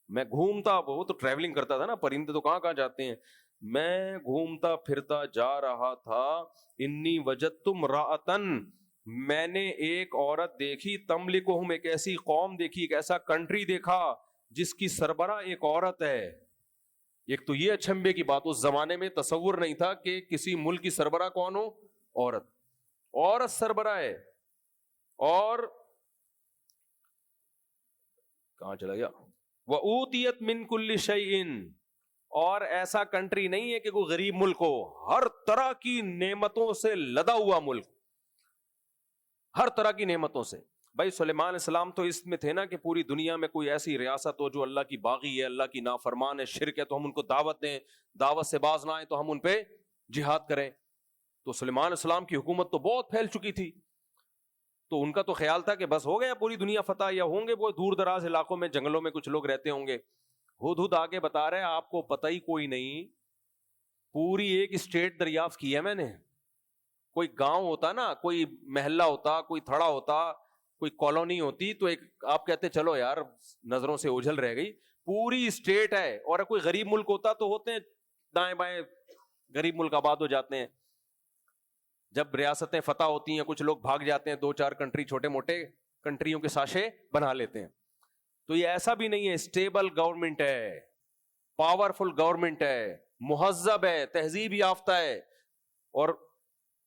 میں گھومتا، وہ تو ٹریولنگ کرتا تھا نا، پرندے تو کہاں جاتے ہیں، میں گھومتا پھرتا جا رہا تھا. انی وجدت امرأۃ، میں نے ایک عورت دیکھی، تملکہم، ایک ایسی قوم دیکھی، ایک ایسا کنٹری دیکھا جس کی سربراہ ایک عورت ہے. ایک تو یہ اچھمبے کی بات، اس زمانے میں تصور نہیں تھا کہ کسی ملک کی سربراہ کون ہو، عورت سربراہ ہے. اور کہاں چلا گیا، وَأُوتِيَتْ مِن كُلِّ شَيْءٍ، اور ایسا کنٹری نہیں ہے کہ کوئی غریب ملک ہو، ہر طرح کی نعمتوں سے لدا ہوا ملک، ہر طرح کی نعمتوں سے. بھائی سلیمان علیہ السلام تو اس میں تھے نا کہ پوری دنیا میں کوئی ایسی ریاست ہو جو اللہ کی باغی ہے، اللہ کی نافرمان ہے، شرک ہے، تو ہم ان کو دعوت دیں، دعوت سے باز نہ آئے تو ہم ان پہ جہاد کریں. تو سلیمان علیہ السلام کی حکومت تو بہت پھیل چکی تھی، تو ان کا تو خیال تھا کہ بس ہو گیا پوری دنیا فتح، یا ہوں گے وہ دور دراز علاقوں میں جنگلوں میں کچھ لوگ رہتے ہوں گے. ہدہد آگے بتا رہے آپ کو پتہ ہی کوئی نہیں، پوری ایک اسٹیٹ دریافت کی ہے میں نے. کوئی گاؤں ہوتا نا، کوئی محلہ ہوتا، کوئی تھڑا ہوتا، کوئی کالونی ہوتی، تو ایک آپ کہتے چلو یار نظروں سے اوجھل رہ گئی، پوری اسٹیٹ ہے. اور کوئی غریب ملک ہوتا تو ہوتے ہیں دائیں بائیں غریب ملک آباد ہو جاتے ہیں. جب ریاستیں فتح ہوتی ہیں کچھ لوگ بھاگ جاتے ہیں, 2-4 کنٹری چھوٹے موٹے کنٹریوں کے ساشے بنا لیتے ہیں. تو یہ ایسا بھی نہیں ہے, اسٹیبل گورنمنٹ ہے, پاورفل گورنمنٹ ہے, مہذب ہے, تہذیب یافتہ ہے, اور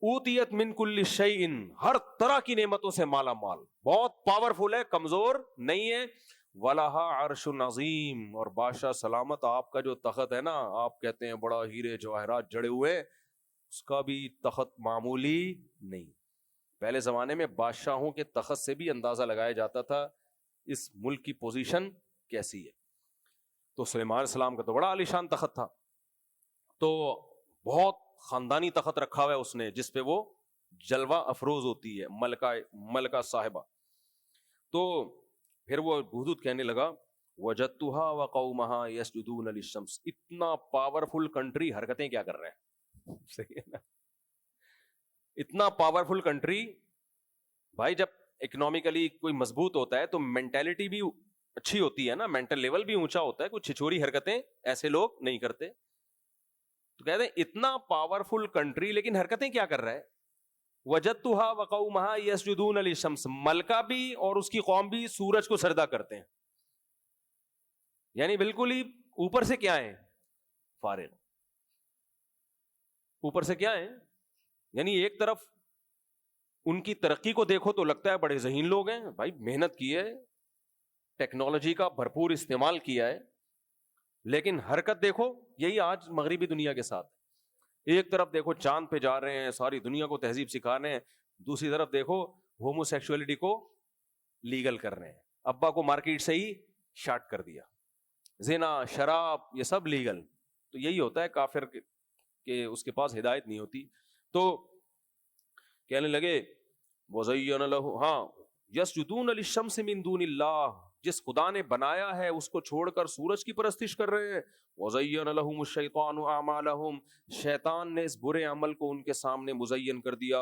اوتیت من کل شیء, ہر طرح کی نعمتوں سے مالا مال, بہت پاورفل ہے, کمزور نہیں ہے. وَلَہَا عَرْشٌ عَظِيمٌ, اور بادشاہ سلامت آپ کا جو تخت ہے نا, آپ کہتے ہیں بڑا ہیرے جواہرات جڑے ہوئے, اس کا بھی تخت معمولی نہیں. پہلے زمانے میں بادشاہوں کے تخت سے بھی اندازہ لگایا جاتا تھا اس ملک کی پوزیشن کیسی ہے. تو سلیمان علیہ السلام کا تو بڑا عالیشان تخت تھا, تو بہت خاندانی تخت رکھا ہوا ہے اس نے, جس پہ وہ جلوہ افروز ہوتی ہے ملکہ صاحبہ. تو پھر وہ ہدہد کہنے لگا وجدتها وقومها يسجدون للشمس, اتنا پاورفل کنٹری حرکتیں کیا کر رہے ہیں, صحیح ہے نا, اتنا پاورفل کنٹری. بھائی جب اکنامکلی کوئی مضبوط ہوتا ہے تو مینٹالٹی بھی اچھی ہوتی ہے نا, مینٹل لیول بھی اونچا ہوتا ہے, کوئی چھچوری حرکتیں ایسے لوگ نہیں کرتے. تو کہتے ہیں اتنا پاورفل کنٹری لیکن حرکتیں کیا کر رہا ہے. وجدتها وقومها يسجدون للشمس, ملکہ بھی اور اس کی قوم بھی سورج کو سجدہ کرتے ہیں, یعنی بالکل ہی اوپر سے کیا ہے, فارغ. اوپر سے کیا ہے, یعنی ایک طرف ان کی ترقی کو دیکھو تو لگتا ہے بڑے ذہین لوگ ہیں, بھائی محنت کی ہے, ٹیکنالوجی کا بھرپور استعمال کیا ہے, لیکن حرکت دیکھو یہی آج مغربی دنیا کے ساتھ. ایک طرف دیکھو چاند پہ جا رہے ہیں, ساری دنیا کو تہذیب سکھا رہے ہیں, دوسری طرف دیکھو ہومو سیکسولیٹی کو لیگل کر رہے ہیں, ابا کو مارکیٹ سے ہی شارٹ کر دیا, زنا شراب یہ سب لیگل. تو یہی ہوتا ہے کافر کہ اس کے پاس ہدایت نہیں ہوتی. تو کہنے لگے وَزَيَّنَ لَهُ, ہاں يَسْجُدُونَ لِلشَّمْسِ مِن دُونِ اللَّهِ, جس خدا نے بنایا ہے اس کو چھوڑ کر سورج کی پرستش کر رہے ہیں. وَزَيَّنَ لَهُمُ الشَّيْطَانُ أَعْمَالَهُمْ, شیطان نے اس برے عمل کو ان کے سامنے مزین کر دیا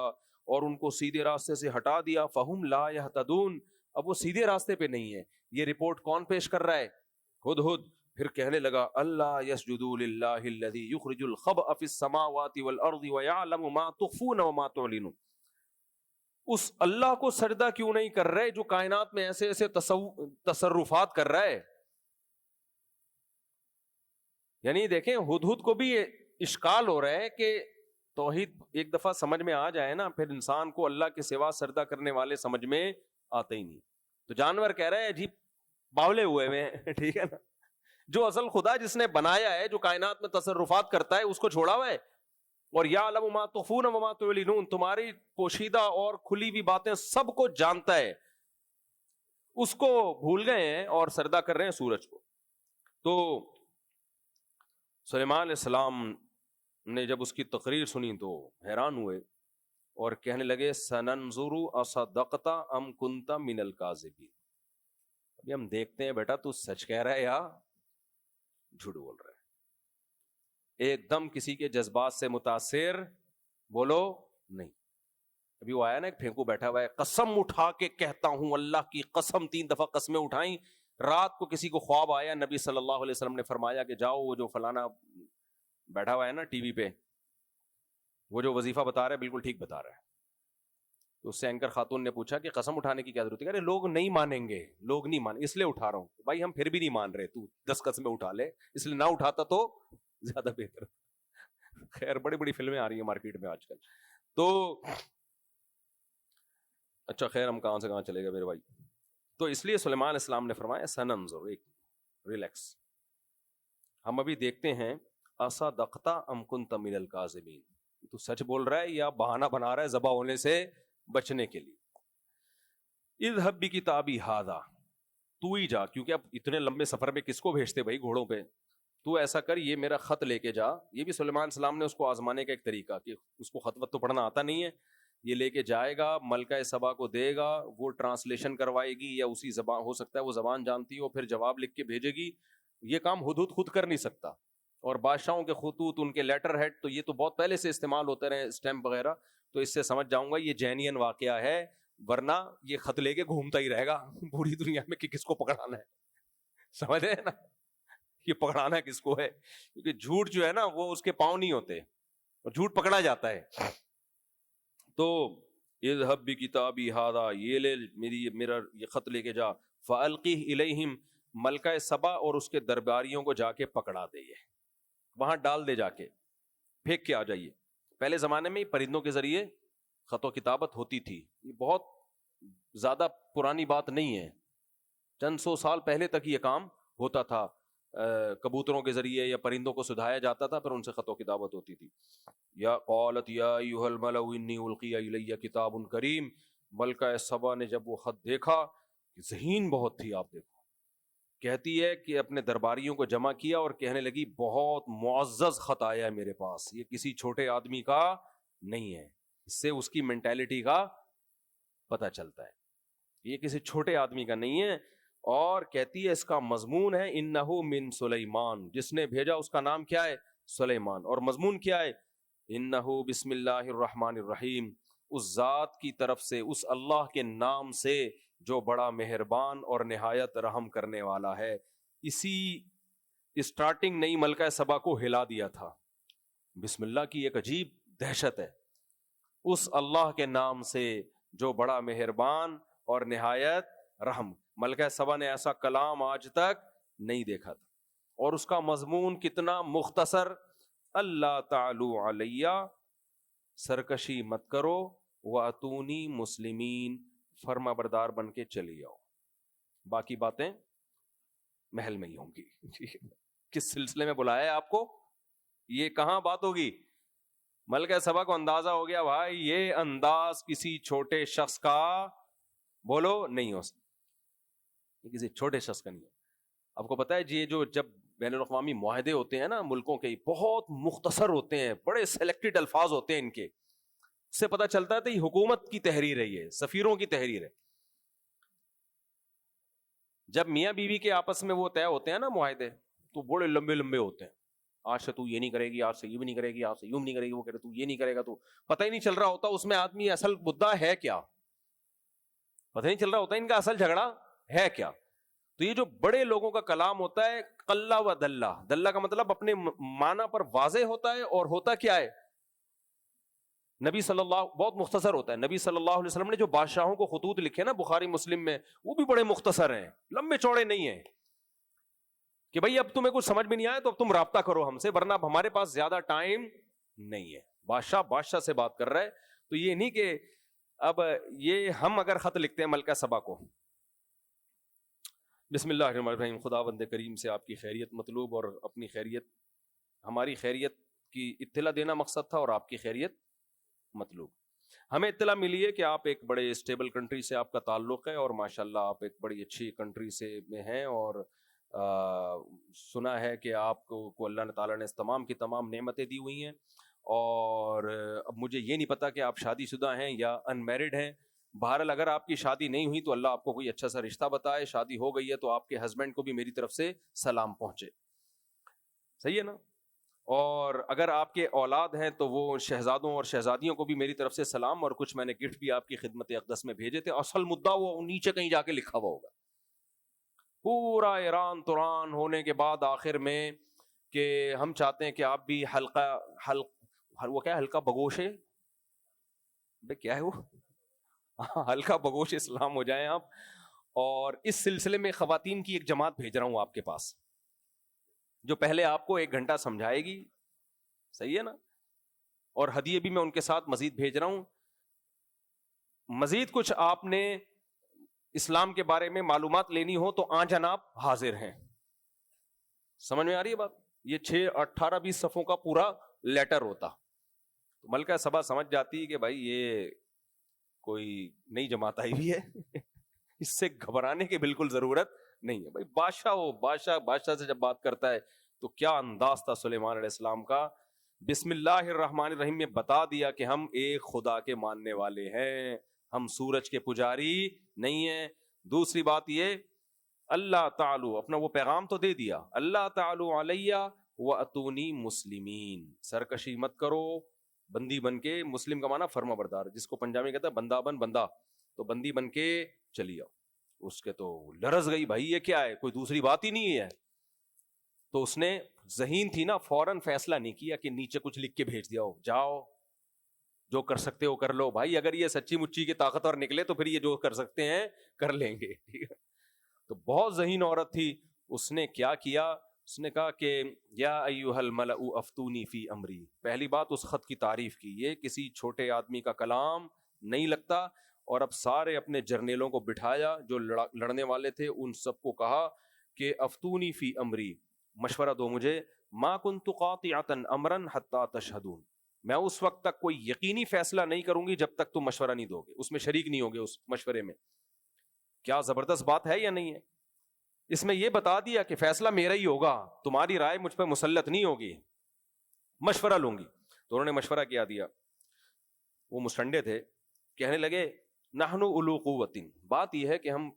اور ان کو سیدھے راستے سے ہٹا دیا. فَهُمْ لَا يَهْتَدُونَ, اب وہ سیدھے راستے پہ نہیں ہے. یہ رپورٹ کون پیش کر رہا ہے, ہدہد. پھر کہنے لگا اللہ يَسْجُدُوا لِلَّهِ الَّذِي يُخْرِجُ الْخَبْءَ فِي السَّمَاوَاتِ وَالْأَرْضِ وَيَعْلَمُ مَا تُخْفُونَ وَمَا تُعْلِنُونَ, اس اللہ کو سجدہ کیوں نہیں کر رہے جو کائنات میں ایسے ایسے تصرفات کر رہا ہے. یعنی دیکھیں ہدہد کو بھی اشکال ہو رہا ہے کہ توحید ایک دفعہ سمجھ میں آ جائے نا, پھر انسان کو اللہ کے سوا سجدہ کرنے والے سمجھ میں آتے ہی نہیں. تو جانور کہہ رہے ہیں عجیب باولے ہوئے ہیں, ٹھیک ہے نا, جو اصل خدا جس نے بنایا ہے, جو کائنات میں تصرفات کرتا ہے, اس کو چھوڑا ہوا ہے. اور یعلم ما تخفون وما تعلنون, تمہاری پوشیدہ اور کھلی ہوئی باتیں سب کو جانتا ہے, اس کو بھول گئے ہیں اور سجدہ کر رہے ہیں سورج کو. تو سلیمان علیہ السلام نے جب اس کی تقریر سنی تو حیران ہوئے اور کہنے لگے سننظر اصدقت ام کنت من الکاذبین, ابھی ہم دیکھتے ہیں بیٹا تو سچ کہہ رہا ہے یا جھوٹ بول رہا ہے. ایک دم کسی کے جذبات سے متاثر بولو نہیں. ابھی وہ آیا نا ایک پھینکو بیٹھا ہوا ہے, قسم اٹھا کے کہتا ہوں, اللہ کی قسم, 3 دفعہ قسمیں اٹھائیں. رات کو کسی کو خواب آیا, نبی صلی اللہ علیہ وسلم نے فرمایا کہ جاؤ وہ جو فلانا بیٹھا ہوا ہے نا ٹی وی پہ, وہ جو وظیفہ بتا رہا ہے بالکل ٹھیک بتا رہا ہے. تو اس سے اینکر خاتون نے پوچھا کہ قسم اٹھانے کی کیا ضرورت ہے, کہ لوگ نہیں مانیں گے, لوگ نہیں مانیں اس لیے اٹھا رہا ہوں. بھائی ہم پھر بھی نہیں مان رہے, تو 10 قسمیں اٹھا لے, اس لیے نہ اٹھاتا تو زیادہ بہتر. خیر بڑی بڑی فلمیں آ رہی ہیں مارکیٹ میں آج کل. تو اچھا خیر ہم کہاں سے کہاں چلے گا میرے بھائی. تو اس لیے سلیمان علیہ السلام نے فرمایا سننظر, ایک ریلیکس, ہم ابھی دیکھتے ہیں اصدقت ام کنت من الکاذبین, تو سچ بول رہا ہے یا بہانہ بنا رہا ہے ذبح ہونے سے بچنے کے لیے. اذهب بکتابی ھذا, تو ہی جا, کیونکہ اب اتنے لمبے سفر میں کس کو بھیجتے بھائی گھوڑوں پہ, تو ایسا کر یہ میرا خط لے کے جا. یہ بھی سلیمان علیہ السلام نے اس کو آزمانے کا ایک طریقہ, کہ اس کو خط وط تو پڑھنا آتا نہیں ہے, یہ لے کے جائے گا, ملکہ سبا کو دے گا, وہ ٹرانسلیشن کروائے گی, یا اسی زبان, ہو سکتا ہے وہ زبان جانتی ہو, پھر جواب لکھ کے بھیجے گی. یہ کام ہدہد خود کر نہیں سکتا. اور بادشاہوں کے خطوط, ان کے لیٹر ہیڈ, تو یہ تو بہت پہلے سے استعمال ہوتے رہے, اسٹیمپ وغیرہ, تو اس سے سمجھ جاؤں گا یہ جینین واقعہ ہے, ورنہ یہ خط لے کے گھومتا ہی رہے گا پوری دنیا میں کہ کس کو پکڑانا ہے. سمجھ رہے ہیں نا, یہ پکڑانا کس کو ہے؟ کیونکہ جھوٹ جو ہے نا وہ اس کے پاؤں نہیں ہوتے اور جھوٹ پکڑا جاتا ہے. تو اذهب بکتابی ھذا، یہ لے میرا یہ خط لے کے جا، فالقیہ الیہم، ملکہ سبا اور اس کے درباریوں کو جا کے پکڑا دے، وہاں ڈال دے، جا کے پھینک کے آ جائیے. پہلے زمانے میں پرندوں کے ذریعے خط و کتابت ہوتی تھی، یہ بہت زیادہ پرانی بات نہیں ہے، چند سو سال پہلے تک یہ کام ہوتا تھا. کبوتروں کے ذریعے یا پرندوں کو سدھایا جاتا تھا، پھر ان سے خط و کتابت ہوتی تھی. یا قالت یا ایھا الملأ انی القی الی کتاب کریم، ملکہ سبا نے جب وہ خط دیکھا، ذہین بہت تھی، آپ دیکھو، کہتی ہے کہ اپنے درباریوں کو جمع کیا اور کہنے لگی بہت معزز خط آیا ہے میرے پاس، یہ کسی چھوٹے آدمی کا نہیں ہے. اس سے اس کی مینٹالٹی کا پتہ چلتا ہے، یہ کسی چھوٹے آدمی کا نہیں ہے. اور کہتی ہے اس کا مضمون ہے انہ من سلیمان، جس نے بھیجا اس کا نام کیا ہے؟ سلیمان. اور مضمون کیا ہے؟ انہ بسم اللہ الرحمن الرحیم، اس ذات کی طرف سے، اس اللہ کے نام سے جو بڑا مہربان اور نہایت رحم کرنے والا ہے. اسی اسٹارٹنگ نئی ملکہ سبا کو ہلا دیا تھا. بسم اللہ کی ایک عجیب دہشت ہے. اس اللہ کے نام سے جو بڑا مہربان اور نہایت رحم. ملکہ سبا نے ایسا کلام آج تک نہیں دیکھا تھا. اور اس کا مضمون کتنا مختصر، اللہ تعالی علیہ، سرکشی مت کرو، واتونی مسلمین، فرما بردار بن کے چلی آؤ، باقی باتیں محل میں ہی ہوں گی. کس سلسلے میں بلایا ہے آپ کو؟ یہ کہاں بات ہوگی؟ ملکہ سبا کو اندازہ ہو گیا بھائی یہ انداز کسی چھوٹے شخص کا بولو نہیں ہو سکتا، یہ کسی چھوٹے شخص کا نہیں ہے. آپ کو پتا ہے یہ جو جب بین الاقوامی معاہدے ہوتے ہیں نا ملکوں کے، بہت مختصر ہوتے ہیں، بڑے سلیکٹڈ الفاظ ہوتے ہیں ان کے، اس سے پتہ چلتا ہے تو یہ حکومت کی تحریر ہے، یہ سفیروں کی تحریر ہے. جب میاں بیوی کے آپس میں وہ طے ہوتے ہیں نا معاہدے، تو بڑے لمبے لمبے ہوتے ہیں. آج سے تو یہ نہیں کرے گی، آج سے یہ بھی نہیں کرے گی، آج سے یوں نہیں کرے گی، وہ کہہ رہے تو یہ نہیں کرے گا، تو پتہ ہی نہیں چل رہا ہوتا اس میں آدمی اصل مدعا ہے کیا، پتہ نہیں چل رہا ہوتا ان کا اصل جھگڑا ہے کیا. تو یہ جو بڑے لوگوں کا کلام ہوتا ہے، قلہ و دلہ، دلہ کا مطلب اپنے معنی پر واضح ہوتا ہے، اور ہوتا کیا ہے؟ نبی صلی اللہ، بہت مختصر ہوتا ہے. نبی صلی اللہ علیہ وسلم نے جو بادشاہوں کو خطوط لکھے نا بخاری مسلم میں، وہ بھی بڑے مختصر ہیں، لمبے چوڑے نہیں ہیں کہ بھئی اب تمہیں کچھ سمجھ میں نہیں آئے تو اب تم رابطہ کرو ہم سے، ورنہ اب ہمارے پاس زیادہ ٹائم نہیں ہے. بادشاہ سے بات کر رہا ہے. تو یہ نہیں کہ اب یہ ہم اگر خط لکھتے ہیں ملکہ سبا کو، بسم اللہ الرحمن الرحیم، خداوند کریم سے آپ کی خیریت مطلوب، اور اپنی خیریت، ہماری خیریت کی اطلاع دینا مقصد تھا، اور آپ کی خیریت مطلوب. ہمیں اطلاع ملی ہے کہ آپ ایک بڑے اسٹیبل کنٹری سے آپ کا تعلق ہے، اور ماشاءاللہ آپ ایک بڑی اچھی کنٹری سے میں ہیں، اور سنا ہے کہ آپ کو اللہ تعالیٰ نے تمام کی تمام نعمتیں دی ہوئی ہیں. اور اب مجھے یہ نہیں پتا کہ آپ شادی شدہ ہیں یا ان میرڈ ہیں. بہرحال اگر آپ کی شادی نہیں ہوئی تو اللہ آپ کو کوئی اچھا سا رشتہ بتائے، شادی ہو گئی ہے تو آپ کے ہسبینڈ کو بھی میری طرف سے سلام پہنچے. صحیح ہے نا؟ اور اگر آپ کے اولاد ہیں تو وہ شہزادوں اور شہزادیوں کو بھی میری طرف سے سلام، اور کچھ میں نے گفٹ بھی آپ کی خدمت اقدس میں بھیجے تھے. اصل مدعا وہ نیچے کہیں جا کے لکھا ہوا ہوگا، پورا ایران توران ہونے کے بعد آخر میں، کہ ہم چاہتے ہیں کہ آپ بھی وہ کیا ہلکا بگوشے، کیا ہے وہ، ہلکا بگوش اسلام ہو جائیں آپ. اور اس سلسلے میں خواتین کی ایک جماعت بھیج رہا ہوں آپ کے پاس، جو پہلے آپ کو 1 گھنٹہ سمجھائے گی. صحیح ہے نا؟ اور ہدیے بھی میں ان کے ساتھ مزید بھیج رہا ہوں. مزید کچھ آپ نے اسلام کے بارے میں معلومات لینی ہو تو آن جناب حاضر ہیں. سمجھ میں آ رہی ہے بات؟ یہ 18-20 صفحوں کا پورا لیٹر ہوتا. تو ملکہ سبا سمجھ جاتی کہ بھائی یہ کوئی نئی جماعت آئی ہوئی ہے، اس سے گھبرانے کی بالکل ضرورت نہیں ہے. بھائی بادشاہ سے جب بات کرتا ہے تو کیا انداز تھا سلیمان علیہ السلام کا. بسم اللہ الرحمن الرحیم میں بتا دیا کہ ہم ایک خدا کے ماننے والے ہیں، ہم سورج کے پجاری نہیں ہیں. دوسری بات یہ، اللہ تعالی، اپنا وہ پیغام تو دے دیا، اللہ تعالی علیہ واتونی مسلمین، سرکشی مت کرو، بندی بن کے، مسلم کا معنی فرما بردار، جس کو پنجابی کہتا ہے بندہ بن بندہ، تو بندی بن کے چلی آؤ. اس کے تو لرز گئی، بھائی یہ کیا ہے، کوئی دوسری بات ہی نہیں ہے. تو اس نے ذہین تھی نا, فوراً فیصلہ نہیں کیا کہ نیچے کچھ لکھ کے بھیج دیا ہو, جاؤ جو کر سکتے ہو کر لو بھائی, اگر یہ سچی مچی کے طاقتور نکلے تو پھر یہ جو کر سکتے ہیں کر لیں گے. ٹھیک ہے, تو بہت ذہین عورت تھی. اس نے کیا کیا, اس نے کہا کہ یا ایھا الملأ افتونی فی امری. پہلی بات اس خط کی تعریف کی, یہ کسی چھوٹے آدمی کا کلام نہیں لگتا. اور اب سارے اپنے جرنیلوں کو بٹھایا جو لڑنے والے تھے, ان سب کو کہا کہ افتونی فی امری, مشورہ دو مجھے. ما کنت قاطعۃ امرا حتی تشہدون, میں اس وقت تک کوئی یقینی فیصلہ نہیں کروں گی جب تک تم مشورہ نہیں دو گے, اس میں شریک نہیں ہوگے اس مشورے میں. کیا زبردست بات ہے یا نہیں ہے؟ اس میں یہ بتا دیا کہ فیصلہ میرا ہی ہوگا, تمہاری رائے مجھ پہ مسلط نہیں ہوگی, مشورہ لوں گی. تو انہوں نے مشورہ کیا دیا. وہ مسٹنڈے تھے, کہنے لگے نحن اولو قوت, بات یہ ہے کہ ہم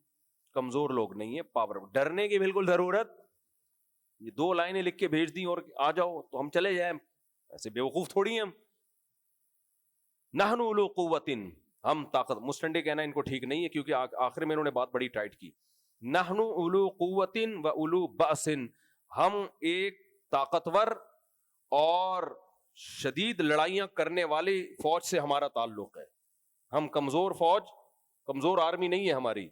کمزور لوگ نہیں ہیں, پاور, ڈرنے کی بالکل ضرورت. یہ 2 لائنیں لکھ کے بھیج دیں اور آ جاؤ تو ہم چلے جائیں, ایسے بیوقوف تھوڑی ہیں ہم. نحن اولو قوت, ہم طاقت. مسٹنڈے کہنا ان کو ٹھیک نہیں ہے کیونکہ آخر میں انہوں نے بات بڑی ٹائٹ کی. نحن اولو قوت و اولو بأس, ہم ایک طاقتور اور شدید لڑائیاں کرنے والی فوج سے ہمارا تعلق ہے. ہم کمزور فوج, کمزور آرمی نہیں ہے ہماری.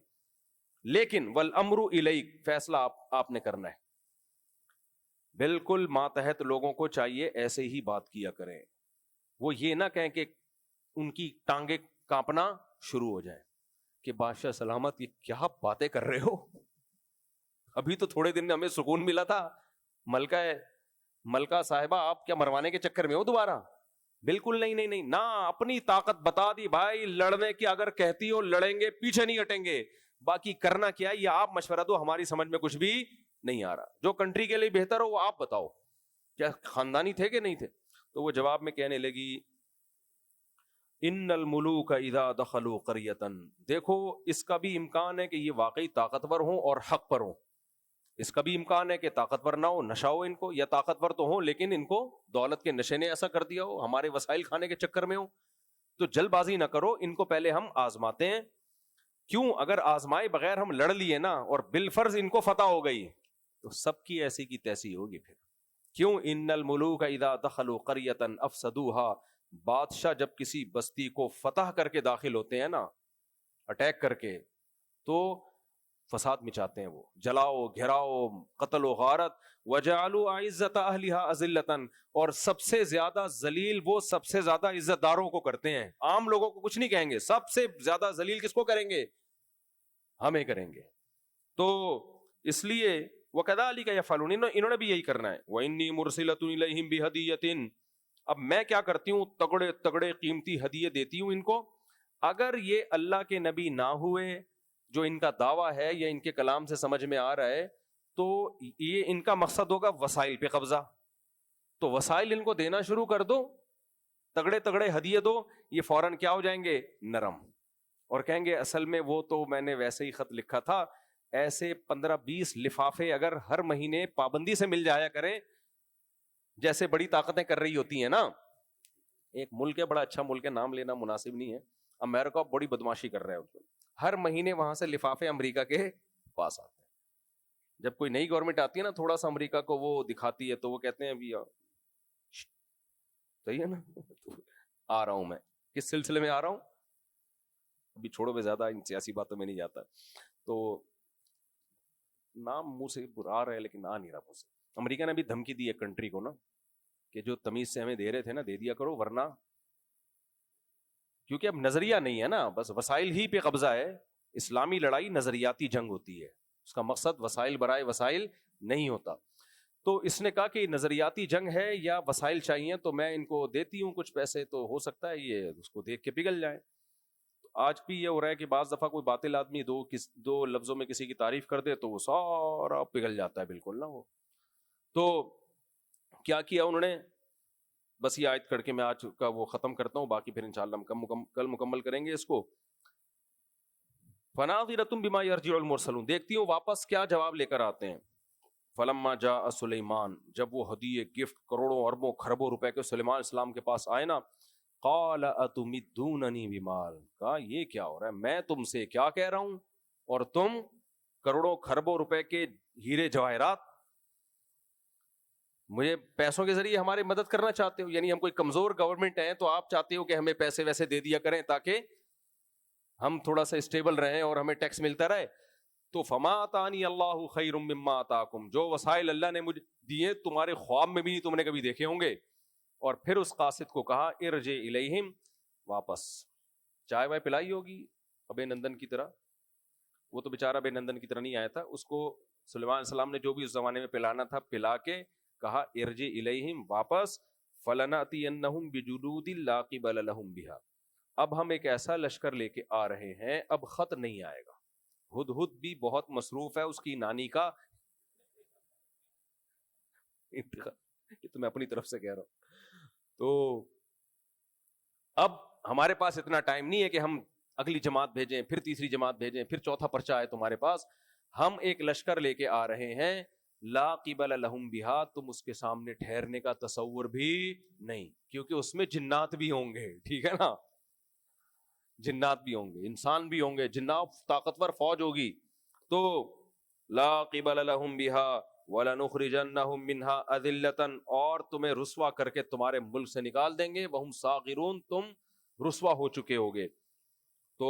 لیکن والامر الیک, فیصلہ آپ نے کرنا ہے. بالکل ماتحت لوگوں کو چاہیے ایسے ہی بات کیا کریں, وہ یہ نہ کہیں کہ ان کی ٹانگیں کانپنا شروع ہو جائیں کہ بادشاہ سلامت یہ کیا باتیں کر رہے ہو, ابھی تو تھوڑے دن میں ہمیں سکون ملا تھا, ملکہ صاحبہ آپ کیا مروانے کے چکر میں ہو دوبارہ؟ بالکل نہیں نہیں نہیں, نہ اپنی طاقت بتا دی بھائی, لڑنے کی اگر کہتی ہو لڑیں گے, پیچھے نہیں ہٹیں گے, باقی کرنا کیا یہ آپ مشورہ دو, ہماری سمجھ میں کچھ بھی نہیں آ رہا, جو کنٹری کے لیے بہتر ہو وہ آپ بتاؤ. کیا خاندانی تھے کہ نہیں تھے؟ تو وہ جواب میں کہنے لگی ان الملوک اذا دخلوا قریۃ, دیکھو اس کا بھی امکان ہے کہ یہ واقعی طاقتور ہوں اور حق پر ہوں, اس کا بھی امکان ہے کہ طاقتور نہ ہو, نشہ ہو ان کو, یا طاقتور تو ہوں لیکن ان کو دولت کے نشے نے ایسا کر دیا ہو, ہمارے وسائل کھانے کے چکر میں ہو. تو جلد بازی نہ کرو, ان کو پہلے ہم آزماتے ہیں. کیوں, اگر آزمائے بغیر ہم لڑ لیے نا اور بالفرض ان کو فتح ہو گئی تو سب کی ایسی کی تیسی ہوگی پھر. کیوں, ان الملوک اذا دخلوا قریۃ افسدوها, بادشاہ جب کسی بستی کو فتح کر کے داخل ہوتے ہیں نا, اٹیک کر کے, تو فساد مچاتے ہیں, وہ جلاؤ گھراؤ قتل و غارت. وجعلوا اعزۃ اہلها اذلۃ, اور سب سے زیادہ ذلیل وہ سب سے زیادہ عزت داروں کو کرتے ہیں, عام لوگوں کو کچھ نہیں کہیں گے, سب سے زیادہ ذلیل کس کو کریں گے؟ ہمیں کریں گے. تو اس لیے وَكَذَلِكَ يَفْعَلُونَ, انہوں نے بھی یہی کرنا ہے. وَإِنِّي مُرْسِلَةٌ إِلَيْهِمْ بِهَدِيَّةٍ, اب میں کیا کرتی ہوں, تگڑے تگڑے قیمتی ہدیے دیتی ہوں ان کو. اگر یہ اللہ کے نبی نہ ہوئے جو ان کا دعویٰ ہے یا ان کے کلام سے سمجھ میں آ رہا ہے, تو یہ ان کا مقصد ہوگا وسائل پہ قبضہ, تو وسائل ان کو دینا شروع کر دو, تگڑے تگڑے ہدیے دو, یہ فوراً کیا ہو جائیں گے, نرم, اور کہیں گے اصل میں وہ تو میں نے ویسے ہی خط لکھا تھا. ایسے 15-20 لفافے اگر ہر مہینے پابندی سے مل جایا کریں جیسے بڑی طاقتیں کر رہی ہوتی ہیں نا. ایک ملک ہے, بڑا اچھا ملک ہے, نام لینا مناسب نہیں ہے, امریکہ بڑی بدماشی کر رہا ہے, ہر مہینے وہاں سے لفافے امریکہ کے پاس آتے ہیں. جب کوئی نئی گورنمنٹ آتی ہے نا, تھوڑا سا امریکہ کو وہ دکھاتی ہے تو وہ کہتے ہیں ابھی صحیح ہے نا, آ رہا ہوں میں, کس سلسلے میں آ رہا ہوں ابھی چھوڑو, میں زیادہ ان سیاسی باتوں میں نہیں جاتا. تو نام منہ سے برا رہا ہے لیکن آ نہیں رہا منہ سے. امریکہ نے بھی دھمکی دی ہے کنٹری کو نا کہ جو تمیز سے ہمیں دے رہے تھے نا دے دیا کرو, ورنہ کیونکہ اب نظریہ نہیں ہے نا, بس وسائل ہی پہ قبضہ ہے. اسلامی لڑائی نظریاتی جنگ ہوتی ہے, اس کا مقصد وسائل برائے وسائل نہیں ہوتا. تو اس نے کہا کہ نظریاتی جنگ ہے یا وسائل چاہیے تو میں ان کو دیتی ہوں کچھ پیسے, تو ہو سکتا ہے یہ اس کو دیکھ کے پگھل جائیں. آج بھی یہ ہو رہا ہے کہ بعض دفعہ کوئی باطل آدمی دو لفظوں میں کسی کی تعریف کر دے تو وہ سارا پگھل جاتا ہے بالکل نا. وہ تو کیا کیا انہوں نے, بس یہ آیت کر کے میں آج کا وہ ختم کرتا ہوں, باقی پھر انشاءاللہ ہم کل مکمل کریں گے اس کو. فَنَاظِرَةٌ بِمَا يَرْجِعُ الْمُرْسَلُونَ, دیکھتی ہوں واپس کیا جواب لے کر آتے ہیں. فَلَمَّا جَاءَ سُلَيْمَانُ, جب وہ ہدیے گفٹ کروڑوں اربوں خربوں روپے کے سلیمان السلام کے پاس آئے نا, قال اتمدوننی بمال, کہا یہ کیا ہو رہا ہے, میں تم سے کیا کہہ رہا ہوں اور تم کروڑوں خربوں روپے کے ہیرے جواہرات. مجھے پیسوں کے ذریعے ہماری مدد کرنا چاہتے ہو, یعنی ہم کوئی کمزور گورنمنٹ ہیں تو آپ چاہتے ہو کہ ہمیں پیسے ویسے دے دیا کریں تاکہ ہم تھوڑا سا اسٹیبل رہیں اور ہمیں ٹیکس ملتا رہے. تو فما آتانی اللہ خیر مما آتاکم, جو وسائل اللہ نے مجھے دیے تمہارے خواب میں بھی تم نے کبھی دیکھے ہوں گے. اور پھر اس قاصد کو کہا ارجع الیہم, واپس چائے وائے پلائی ہوگی ابے نندن کی طرح, وہ تو بیچارہ ابے نندن کی طرح نہیں آیا تھا, اس کو سلیمان علیہ السلام نے جو بھی اس زمانے میں پلانا تھا پلا کے کہا ارجع الیہم, واپس, فلنأتینہم بجلود لا قبل لہم بہا, اب ہم ایک ایسا لشکر لے کے آ رہے ہیں اب خط نہیں آئے گا. ہدہد بھی بہت مصروف ہے اس کی نانی کا, یہ تو میں اپنی طرف سے کہہ رہا ہوں. تو اب ہمارے پاس اتنا ٹائم نہیں ہے کہ ہم اگلی جماعت بھیجیں, پھر تیسری جماعت بھیجیں, پھر چوتھا پرچہ ہے تمہارے پاس. ہم ایک لشکر لے کے آ رہے ہیں, لا قبل لہم بہا, تم اس کے سامنے ٹھہرنے کا تصور بھی نہیں, کیونکہ اس میں جنات بھی ہوں گے, ٹھیک ہے نا, جنات بھی ہوں گے, انسان بھی ہوں گے, جنات طاقتور فوج ہوگی. تو لا قبل لہم بہا وَلَنُخْرِجَنَّهُمْ مِنْهَا أَذِلَّةً, اور تمہیں رسوا کر کے تمہارے ملک سے نکال دیں گے, وَهُمْ صَاغِرُونَ, تم رسوا ہو چکے ہوگے. تو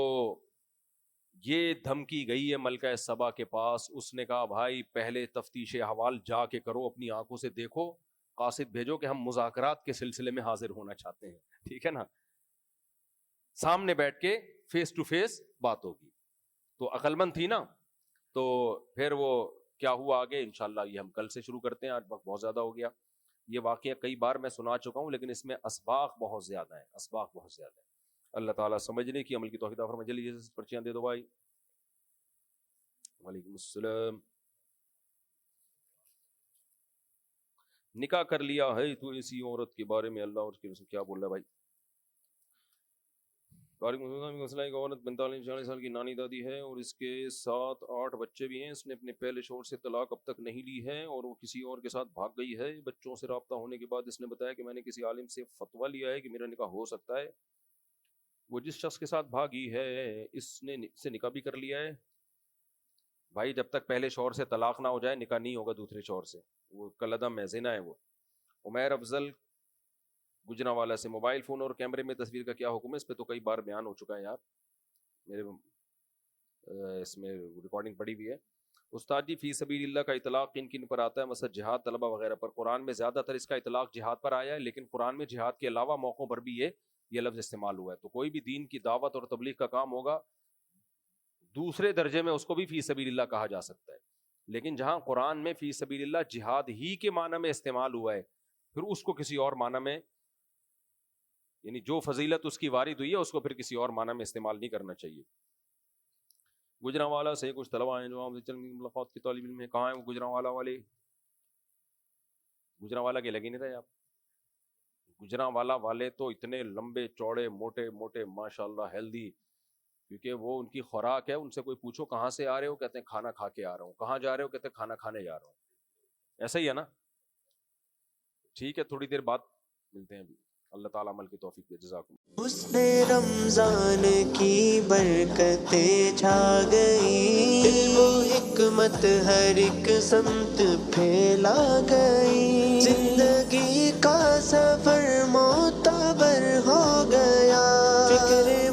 یہ دھمکی گئی ہے ملکہ سبا کے پاس. اس نے کہا بھائی پہلے تفتیش احوال جا کے کرو, اپنی آنکھوں سے دیکھو, قاصد بھیجو کہ ہم مذاکرات کے سلسلے میں حاضر ہونا چاہتے ہیں, ٹھیک ہے نا, سامنے بیٹھ کے فیس ٹو فیس بات ہوگی. تو عقل مند تھی نا. تو پھر وہ کیا ہوا آگے انشاءاللہ یہ ہم کل سے شروع کرتے ہیں, آج وقت بہت زیادہ ہو گیا. یہ واقعہ کئی بار میں سنا چکا ہوں لیکن اس میں اسباق بہت زیادہ ہیں, اسباق بہت زیادہ ہیں. اللہ تعالیٰ سمجھنے کی عمل کی توفیق عطا فرمائے. جلدی سے پرچیاں دے دو بھائی. وعلیکم السلام. نکاح کر لیا ہے تو اسی عورت کے بارے میں اللہ اور اس کے رسول کیا بول رہا ہے بھائی؟ مسئلہ ایک عورت 45-46 سال کی نانی دادی ہے اور اس کے 7-8 بچے بھی ہیں. اس نے اپنے پہلے شوہر سے طلاق اب تک نہیں لی ہے اور وہ کسی اور کے ساتھ بھاگ گئی ہے. بچوں سے رابطہ ہونے کے بعد اس نے بتایا کہ میں نے کسی عالم سے فتویٰ لیا ہے کہ میرا نکاح ہو سکتا ہے. وہ جس شخص کے ساتھ بھاگی ہے اس نے سے نکاح بھی کر لیا ہے. بھائی جب تک پہلے شوہر سے طلاق نہ ہو جائے نکاح نہیں ہوگا دوسرے شوہر سے, وہ کلعدم ہے, زنا ہے وہ. عمیر افضل گجرانوالہ سے, موبائل فون اور کیمرے میں تصویر کا کیا حکم ہے؟ اس پہ تو کئی بار بیان ہو چکا ہے یار, میرے اس میں ریکارڈنگ پڑی ہوئی ہے. استاد جی فی سبیل اللہ کا اطلاق کن کن پر آتا ہے؟ مثلا جہاد طلبہ وغیرہ پر. قرآن میں زیادہ تر اس کا اطلاق جہاد پر آیا ہے, لیکن قرآن میں جہاد کے علاوہ موقعوں پر بھی یہ لفظ استعمال ہوا ہے. تو کوئی بھی دین کی دعوت اور تبلیغ کا کام ہوگا دوسرے درجے میں اس کو بھی فی سبیل اللہ کہا جا سکتا ہے, لیکن جہاں قرآن میں فی سبیل اللہ جہاد ہی کے معنی میں استعمال ہوا ہے پھر اس کو کسی اور معنی میں, یعنی جو فضیلت اس کی وارد ہوئی ہے اس کو پھر کسی اور معنی میں استعمال نہیں کرنا چاہیے. گجرانوالہ سے کچھ طلبہ ہیں جو ملاقات کی طالب علم ہیں. کہاں ہیں وہ گجرانوالہ والے؟ گجرانوالہ کے لگے نہیں رہے آپ. گجرانوالہ والے تو اتنے لمبے چوڑے موٹے موٹے ماشاءاللہ ہیلدی, کیونکہ وہ ان کی خوراک ہے. ان سے کوئی پوچھو کہاں سے آ رہے ہو, کہتے ہیں کھانا کھا کے آ رہا ہوں. کہاں جا رہے ہو, کہتے ہیں کھانا کھانے جا رہا ہوں. ایسا ہی ہے نا. ٹھیک ہے تھوڑی دیر بعد ملتے ہیں. ابھی اللہ تعالیٰ عمل کی توفیق دے. جزاکم. حسن رمضان کی برکتیں چھا گئی, علم و حکمت ہر ایک سمت پھیلا گئی, زندگی کا سفر معتبر ہو گیا, فکر